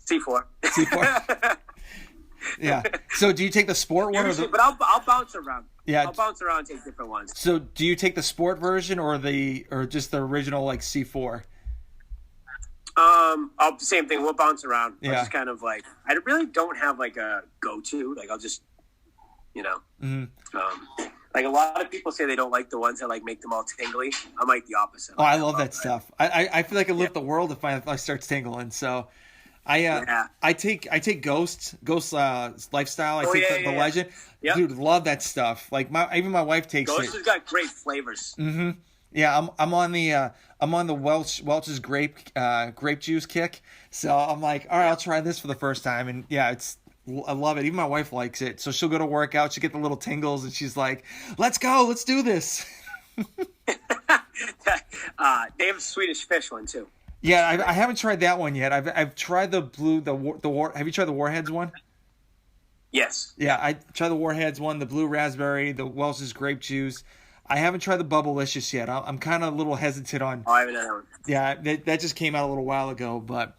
[SPEAKER 2] C4.
[SPEAKER 1] C4. Yeah. So do you take the sport one?
[SPEAKER 2] But I'll bounce around.
[SPEAKER 1] Yeah.
[SPEAKER 2] I'll bounce around and take different ones.
[SPEAKER 1] So do you take the sport version or just the original like C4?
[SPEAKER 2] Same thing. We'll bounce around.
[SPEAKER 1] Yeah.
[SPEAKER 2] I'll just kind of like, I really don't have like a go-to. Like, I'll just, you know, like a lot of people say they don't like the ones that like make them all tingly. I'm like the opposite.
[SPEAKER 1] Oh, I love that stuff. I feel like I lift the world if I start tingling. So I take Ghost Lifestyle. I take the Legend. Yep. Dude, love that stuff. Like even my wife takes
[SPEAKER 2] Ghost has got great flavors.
[SPEAKER 1] Mm-hmm. Yeah, I'm on the Welch's grape juice kick. So I'm like, all right, I'll try this for the first time, and yeah, I love it. Even my wife likes it. So she'll go to work out, she'll get the little tingles, and she's like, "Let's go, let's do this."
[SPEAKER 2] They have a Swedish fish one too.
[SPEAKER 1] Yeah, I haven't tried that one yet. I've tried the war. Have you tried the Warheads one?
[SPEAKER 2] Yes.
[SPEAKER 1] Yeah, I tried the Warheads one, the blue raspberry, the Welch's grape juice. I haven't tried the Bubblicious yet. I'm kind of a little hesitant on.
[SPEAKER 2] Oh, I haven't had that one.
[SPEAKER 1] Yeah, that just came out a little while ago, but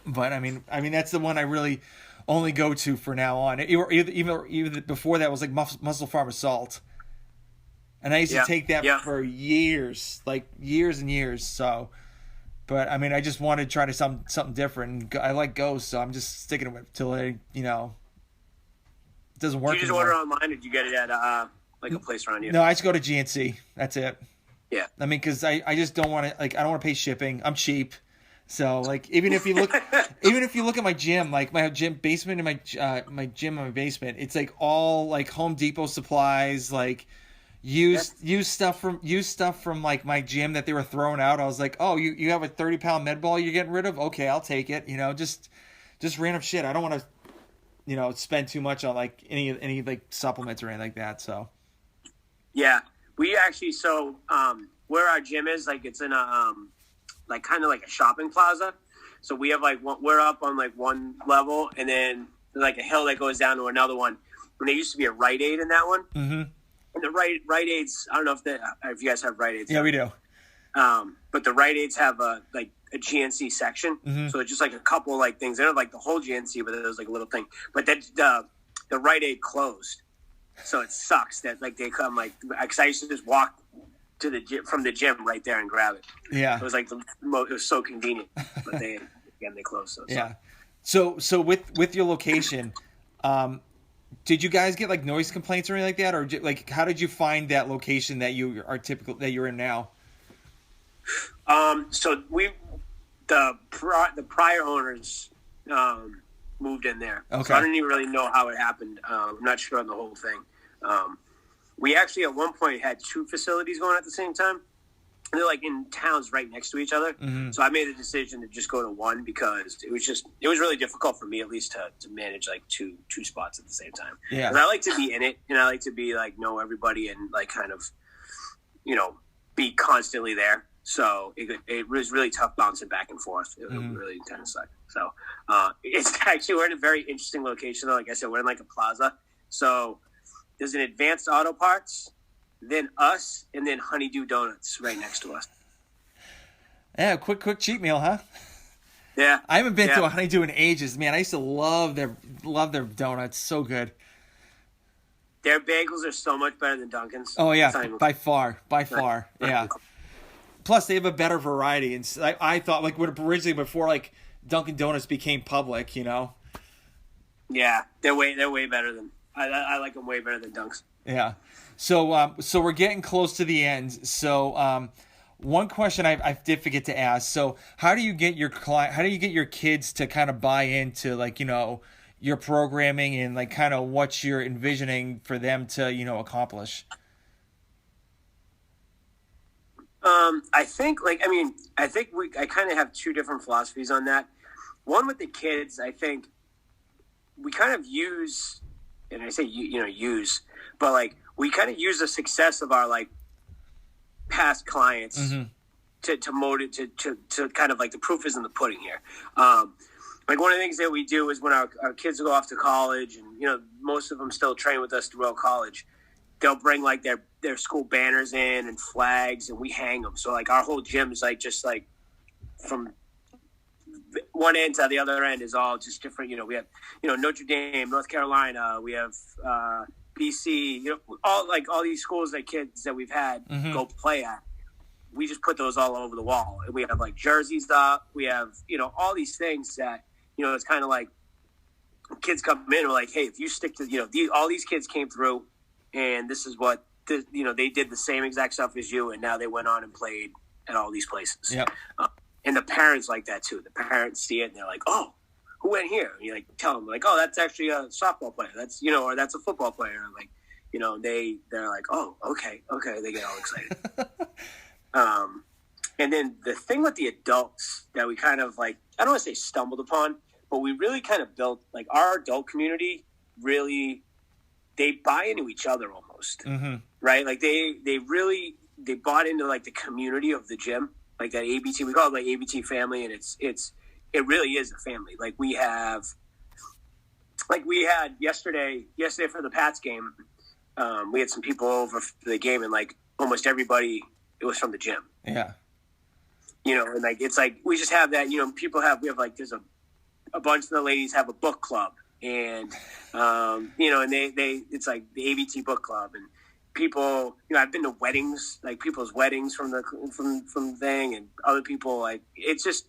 [SPEAKER 1] I mean that's the one I really only go to for now on. Even before that was like Muscle Farm Assault, and I used to take that for years, like years and years. So, but I mean, I just wanted to try something different. I like Ghost, so I'm just sticking with it till it doesn't work.
[SPEAKER 2] Did you just order online, or did you get it at like a place around you?
[SPEAKER 1] No, I just go to GNC. That's it.
[SPEAKER 2] Yeah.
[SPEAKER 1] I mean, because I just don't want to, like, I don't want to pay shipping. I'm cheap. So, like, even if you look at my gym, like my gym basement and my gym in my basement, it's like all like Home Depot supplies, like used stuff from like my gym that they were throwing out. I was like, oh, you have a 30-pound med ball you're getting rid of? Okay, I'll take it. Just random shit. I don't want to, spend too much on like any like supplements or anything like that. So.
[SPEAKER 2] Yeah, we actually, where our gym is, like, it's in a like kind of like a shopping plaza. So we have like we're up on like one level, and then there's like a hill that goes down to another one. And there used to be a Rite Aid in that one. Mm-hmm. And the Rite Aids, I don't know if you guys have Rite Aids.
[SPEAKER 1] Yeah, we do.
[SPEAKER 2] But the Rite Aids have a GNC section, so it's just like a couple like things. They don't have like the whole GNC, but there's like a little thing. But then the Rite Aid closed. So it sucks that like they come like, because I used to just walk to the gym, from the gym right there and grab it. Yeah, it was like it was so convenient, but they closed. So
[SPEAKER 1] yeah. So with your location, did you guys get like noise complaints or anything like that, or like how did you find that location that you're in now?
[SPEAKER 2] So the prior owners moved in there. Okay. So I don't even really know how it happened. I'm not sure on the whole thing. We actually at one point had two facilities going at the same time. And they're like in towns right next to each other. Mm-hmm. So I made the decision to just go to one because it was really difficult for me at least to manage like two spots at the same time. Yeah. 'Cause I like to be in it, and I like to be like know everybody and like kind of, be constantly there. So it was really tough bouncing back and forth. It really kind of sucked. So it's actually, we're in a very interesting location. Like I said, we're in like a plaza. So there's an Advanced Auto Parts, then us, and then Honeydew Donuts right next to us.
[SPEAKER 1] Yeah, quick cheat meal, huh?
[SPEAKER 2] Yeah.
[SPEAKER 1] I haven't been to a Honeydew in ages. Man, I used to love their donuts. So good.
[SPEAKER 2] Their bagels are so much better than Dunkin's.
[SPEAKER 1] Oh, yeah, by far. Yeah. Plus, they have a better variety. And I thought, like, originally before, like, Dunkin' Donuts became public,
[SPEAKER 2] Yeah, they're way better than. I like them way better than Dunks.
[SPEAKER 1] Yeah. So we're getting close to the end. So one question I did forget to ask. So how do you get your kids to kind of buy into like your programming and like kind of what you're envisioning for them to accomplish? I think I kind of have two different philosophies on that.
[SPEAKER 2] one with the kids, I think we kind of use, and I say use, but like we kind of use the success of our like past clients to motivate to kind of like the proof is in the pudding here. Like one of the things that we do is when our kids go off to college, and most of them still train with us throughout college, they'll bring like their school banners in and flags, and we hang them. So like our whole gym is like just like from one end to the other end is all just different. We have Notre Dame, North Carolina, we have BC, all these schools that kids that we've had go play at. We just put those all over the wall, and we have like jerseys up. We have all these things that it's kind of like kids come in and we're like, hey, if you stick to all these kids came through, and this is what they did the same exact stuff as you, and now they went on and played at all these places.
[SPEAKER 1] Yep.
[SPEAKER 2] And the parents like that too. The parents see it and they're like, oh, who went here? And you like tell them like, oh, that's actually a softball player. That's or that's a football player. And like they're like, oh, okay. They get all excited. And then the thing with the adults that we kind of like, I don't want to say stumbled upon, but we really kind of built like our adult community. Really, they buy into each other almost, right? Like they bought into like the community of the gym, like that ABT. We call it like ABT family, and it really is a family. Like we had yesterday for the Pats game, we had some people over for the game, and like almost everybody, it was from the gym.
[SPEAKER 1] Yeah.
[SPEAKER 2] And like it's like we just have that. We have like there's a bunch of the ladies have a book club, and and they it's like the ABT book club, and people I've been to weddings, like people's weddings from the thing, and other people, like it's just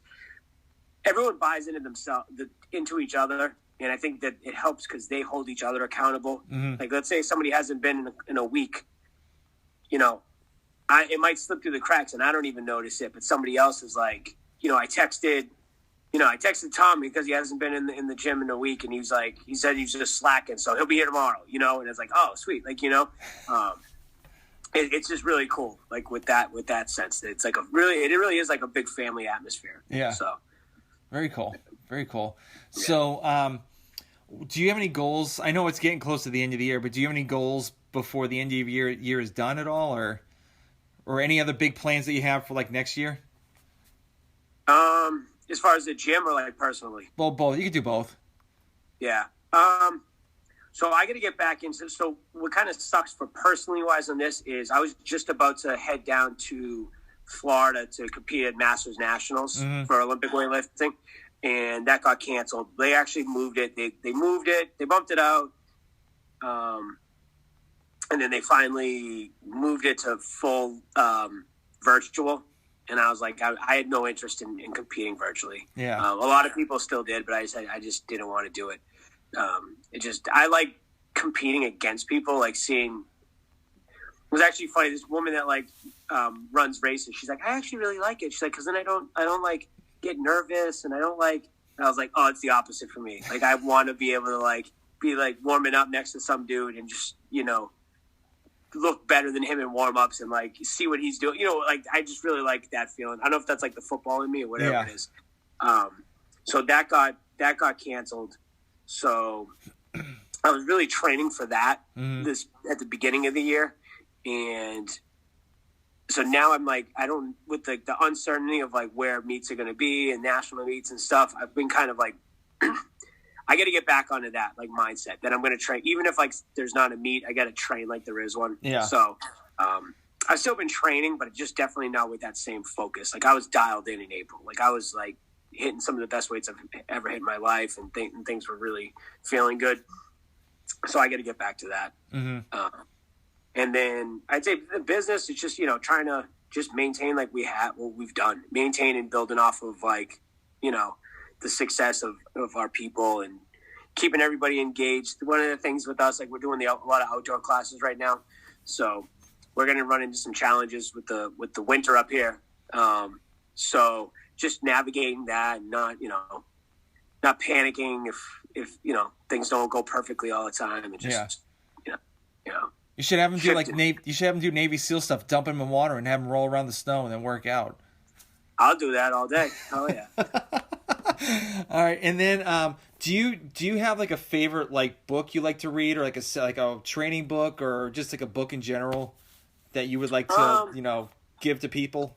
[SPEAKER 2] everyone buys into themselves, into each other, and I think that it helps because they hold each other accountable. Like let's say somebody hasn't been in a week, it might slip through the cracks and I don't even notice it, but somebody else is like, I texted Tom because he hasn't been in the gym in a week, and he said he's just slacking, so he'll be here tomorrow, and it's like, oh, sweet. Like, it's just really cool. Like with that sense, it's like it really is like a big family atmosphere.
[SPEAKER 1] Yeah.
[SPEAKER 2] So
[SPEAKER 1] very cool. Very cool. Yeah. So, do you have any goals? I know it's getting close to the end of the year, but do you have any goals before the end of the year is done at all, or any other big plans that you have for like next year?
[SPEAKER 2] As far as the gym or like personally?
[SPEAKER 1] Well, both. You can do both.
[SPEAKER 2] Yeah. So I got to get back into. So what kind of sucks for personally wise on this is I was just about to head down to Florida to compete at Masters Nationals for Olympic weightlifting, and that got canceled. They actually moved it. They moved it. They bumped it out. And then they finally moved it to full virtual. And I was like, I had no interest in competing virtually.
[SPEAKER 1] Yeah.
[SPEAKER 2] A lot of people still did, but I just didn't want to do it. I like competing against people, like seeing. It was actually funny. This woman that like runs races, she's like, I actually really like it. She's like, because then I don't like get nervous, and I don't like. And I was like, oh, it's the opposite for me. Like I want to be able to like be like warming up next to some dude and just look better than him in warm-ups and like see what he's doing. Like I just really like that feeling. I don't know if that's like the football in me or whatever it is. So that got canceled. So I was really training for that this at the beginning of the year. And so now I'm like, with the uncertainty of like where meets are going to be and national meets and stuff, I've been kind of like, I got to get back onto that like mindset that I'm going to train. Even if like there's not a meet, I got to train like there is one.
[SPEAKER 1] Yeah.
[SPEAKER 2] So I've still been training, but just definitely not with that same focus. Like I was dialed in April. Like I was like hitting some of the best weights I've ever hit in my life, and things were really feeling good. So I got to get back to that. And then I'd say the business is just, trying to just maintain like we've done, maintain and building off of like, the success of our people and keeping everybody engaged. One of the things with us, like we're doing a lot of outdoor classes right now. So we're going to run into some challenges with the winter up here. So just navigating that and not panicking if things don't go perfectly all the time. And just,
[SPEAKER 1] You should have them do Navy SEAL stuff, dump them in water and have them roll around the snow and then work out.
[SPEAKER 2] I'll do that all day. Oh yeah.
[SPEAKER 1] All right, and then do you have like a favorite like book you like to read, or like a training book, or just like a book in general that you would like to give to people?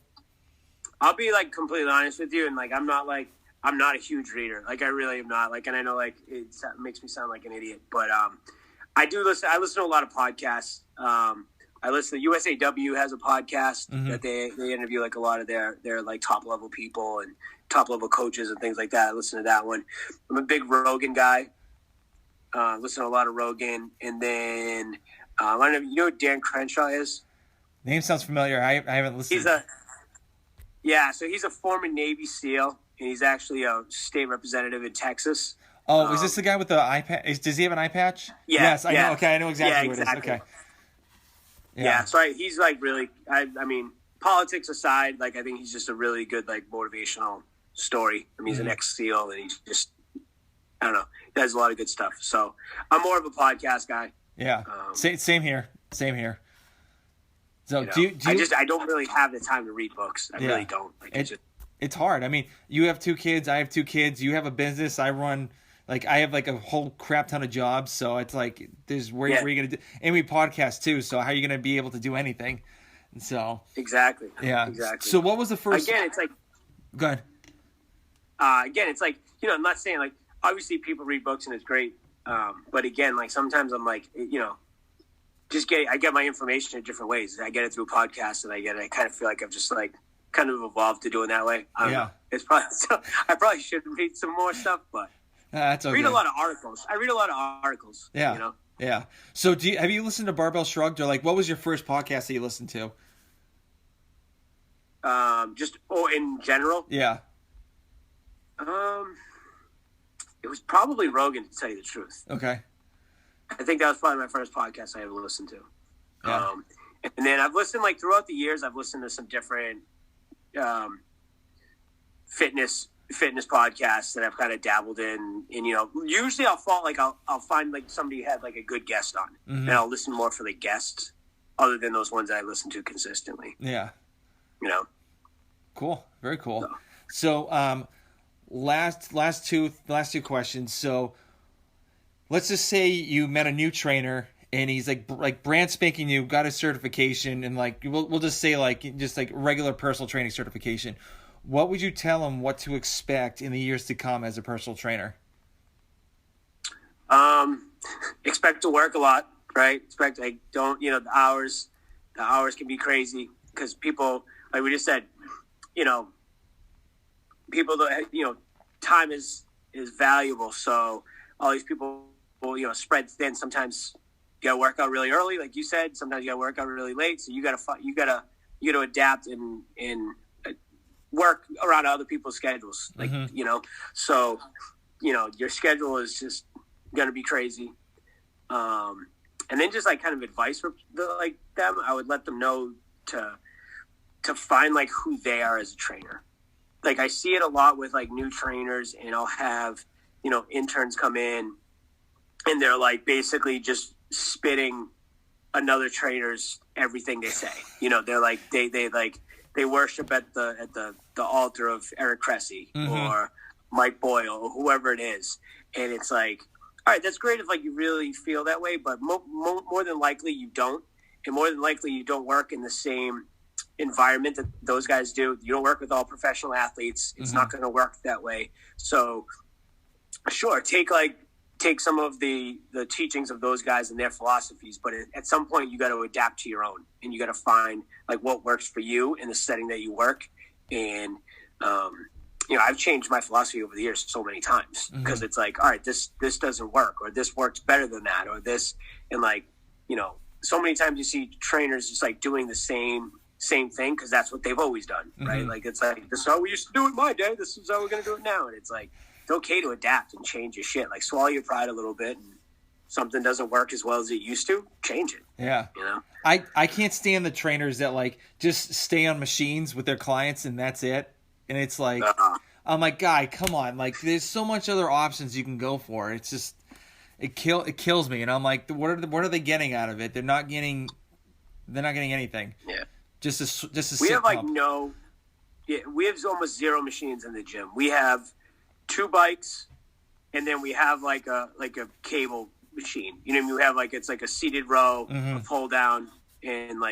[SPEAKER 2] I'll be like completely honest with you, and like I'm not a huge reader. Like I really am not. Like, and I know like it makes me sound like an idiot, but I listen to a lot of podcasts. I listen to USAW has a podcast that they interview like a lot of their like top level people and top level coaches and things like that. I listen to that one. I'm a big Rogan guy. Listen to a lot of Rogan, and then I don't know, you know who Dan Crenshaw is?
[SPEAKER 1] Name sounds familiar. I haven't listened.
[SPEAKER 2] So he's a former Navy SEAL, and he's actually a state representative in Texas.
[SPEAKER 1] Oh, is this the guy with the eye patch? Does he have an eye patch?
[SPEAKER 2] Yeah,
[SPEAKER 1] yes, I know. Okay, I know exactly who it is. Okay.
[SPEAKER 2] Yeah, so he's like really. I mean, politics aside, like I think he's just a really good like motivational story. I mean, he's an ex-SEAL, and he's just, I don't know, he does a lot of good stuff. So I'm more of a podcast guy.
[SPEAKER 1] Yeah, same here. Same here. So
[SPEAKER 2] I don't really have the time to read books. I really don't. Like,
[SPEAKER 1] it's hard. I mean, you have 2 kids. I have 2 kids. You have a business. I run. Like I have like a whole crap ton of jobs. So it's like where are you gonna do? And we podcast too. So how are you gonna be able to do anything? And so
[SPEAKER 2] exactly.
[SPEAKER 1] Yeah.
[SPEAKER 2] Exactly.
[SPEAKER 1] So what was the first?
[SPEAKER 2] Again, it's like.
[SPEAKER 1] Go ahead.
[SPEAKER 2] Again, it's like, I'm not saying like obviously people read books and it's great, but again, like sometimes I'm like, I get my information in different ways. I get it through podcasts, and I kind of feel like I've just like kind of evolved to doing that way. I don't know. It's probably I probably should read some more stuff, but
[SPEAKER 1] that's okay.
[SPEAKER 2] Read a lot of articles. I read a lot of articles.
[SPEAKER 1] Yeah, yeah. So have you listened to Barbell Shrugged, or like what was your first podcast that you listened to?
[SPEAKER 2] In general.
[SPEAKER 1] Yeah.
[SPEAKER 2] It was probably Rogan, to tell you the truth.
[SPEAKER 1] Okay.
[SPEAKER 2] I think that was probably my first podcast I ever listened to.
[SPEAKER 1] Yeah.
[SPEAKER 2] And then I've listened, like, throughout the years, I've listened to some different fitness podcasts that I've kind of dabbled in. And, usually I'll find, like, somebody had, like, a good guest on. And I'll listen more for the guests other than those ones that I listen to consistently.
[SPEAKER 1] Yeah.
[SPEAKER 2] Cool.
[SPEAKER 1] Very cool. So last two questions. So let's just say you met a new trainer and he's like brand spanking new, got his certification, and like we'll just say like just like regular personal training certification. What would you tell him what to expect in the years to come as a personal trainer?
[SPEAKER 2] Expect to work a lot, right? The hours can be crazy because people, like we just said, people don't, time is valuable. So all these people will, spread thin. Sometimes you got to work out really early, like you said. Sometimes you got to work out really late. So you got to adapt and work around other people's schedules. Like, so, your schedule is just going to be crazy. And then just like kind of advice for them, I would let them know to find like who they are as a trainer. Like I see it a lot with like new trainers, and I'll have, interns come in and they're like basically just spitting another trainer's everything they say. They're like they worship at the altar of Eric Cressy or Mike Boyle or whoever it is. And it's like, all right, that's great if like you really feel that way, but more than likely you don't. And more than likely you don't work in the same environment that those guys do. You don't work with all professional athletes. It's not going to work that way. So sure, take some of the teachings of those guys and their philosophies, but at some point you got to adapt to your own, and you got to find like what works for you in the setting that you work. And I've changed my philosophy over the years so many times because it's like, all right, this doesn't work, or this works better than that, or this. And like, so many times you see trainers just like doing the same thing because that's what they've always done, right? Like it's like, this is how we used to do it in my day, this is how we're going to do it now. And it's like, it's okay to adapt and change your shit. Like swallow your pride a little bit, and something doesn't work as well as it used to, change it.
[SPEAKER 1] Yeah. I can't stand the trainers that like just stay on machines with their clients and that's it. And it's like, I'm like, guy, come on. Like there's so much other options you can go for. It's just, it kills me. And I'm like, what are they getting out of it? They're not getting anything.
[SPEAKER 2] Yeah.
[SPEAKER 1] Just a
[SPEAKER 2] we have like we have almost zero machines in the gym. We have 2 bikes, and then we have like a cable machine. You know what I mean? We have it's like a seated row, a pull down, and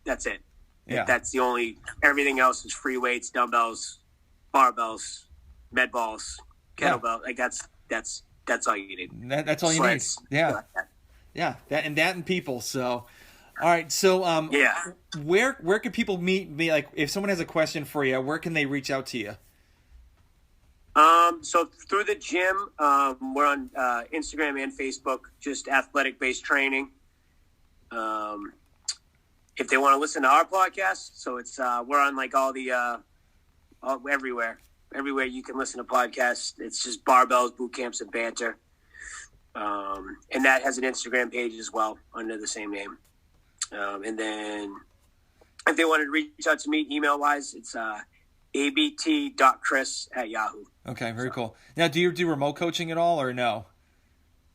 [SPEAKER 2] that's it.
[SPEAKER 1] Yeah.
[SPEAKER 2] That's the only. Everything else is free weights, dumbbells, barbells, med balls, kettlebell. That's all you need.
[SPEAKER 1] That's all you need. Yeah. Yeah. That and people. So, all right. So, where can people meet me? Like, if someone has a question for you, where can they reach out to you?
[SPEAKER 2] So through the gym, we're on Instagram and Facebook, just athletic based training. If they want to listen to our podcast, so it's we're on all the everywhere you can listen to podcasts. It's just barbells, boot camps, and banter. And that has an Instagram page as well under the same name. And then if they wanted to reach out to me email wise, it's abt.chris@yahoo.
[SPEAKER 1] Okay, very cool. Now, do you do remote coaching at all, or no?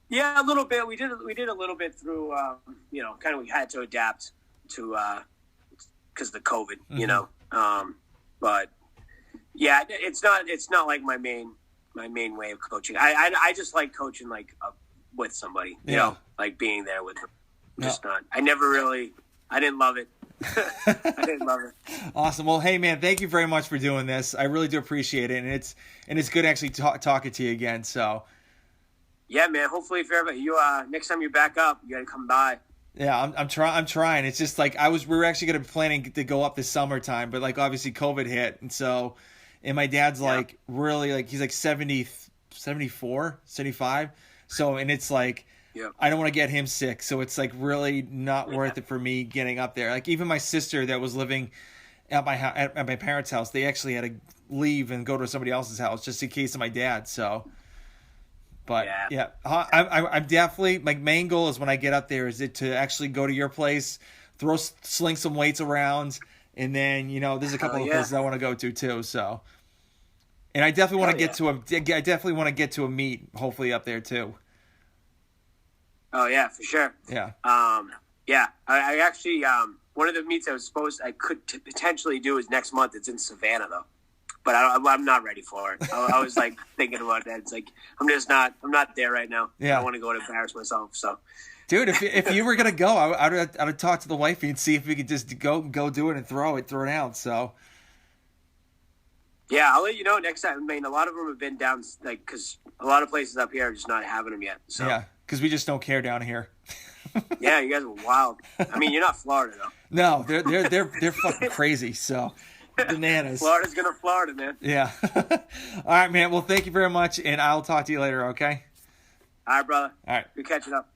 [SPEAKER 2] Yeah, a little bit. We did a little bit through, kind of we had to adapt to because of the COVID, but yeah, it's not like my main way of coaching. I just like coaching with somebody, like being there with them. Just not. I didn't love it. I didn't love it.
[SPEAKER 1] Awesome. Well, hey man, thank you very much for doing this. I really do appreciate it, and it's good actually talking to you again. So
[SPEAKER 2] yeah, man. Hopefully, if you next time you're back up, you gotta come by.
[SPEAKER 1] Yeah, I'm trying. It's just we were actually gonna be planning to go up this summertime, but obviously COVID hit, and my dad's really he's 70, 74, 75. So and it's I don't want to get him sick, so it's really not worth it for me getting up there. Even my sister that was living at my parents' house, they actually had to leave and go to somebody else's house just in case of my dad. So, but yeah, I'm definitely my main goal is when I get up there is to actually go to your place, sling some weights around, and then there's a couple of places I want to go to too. So, and I definitely want to get to a meet hopefully up there too.
[SPEAKER 2] Oh yeah, for sure.
[SPEAKER 1] Yeah.
[SPEAKER 2] I actually one of the meets I could potentially do is next month. It's in Savannah though, but I'm not ready for it. I was thinking about that. It's I'm not there right now.
[SPEAKER 1] Yeah.
[SPEAKER 2] I don't want to go and embarrass myself. So,
[SPEAKER 1] dude, if you were gonna go, I'd talk to the wifey and see if we could just go do it and throw it out. So.
[SPEAKER 2] Yeah, I'll let you know next time. I mean, a lot of them have been down, because a lot of places up here are just not having them yet. So.
[SPEAKER 1] Yeah, because we just don't care down here.
[SPEAKER 2] Yeah, you guys are wild. I mean, you're not Florida though.
[SPEAKER 1] No, they're fucking crazy. So, bananas.
[SPEAKER 2] Florida's gonna Florida, man.
[SPEAKER 1] Yeah. All right, man. Well, thank you very much, and I'll talk to you later. Okay.
[SPEAKER 2] All right, brother.
[SPEAKER 1] All right.
[SPEAKER 2] We're catching up.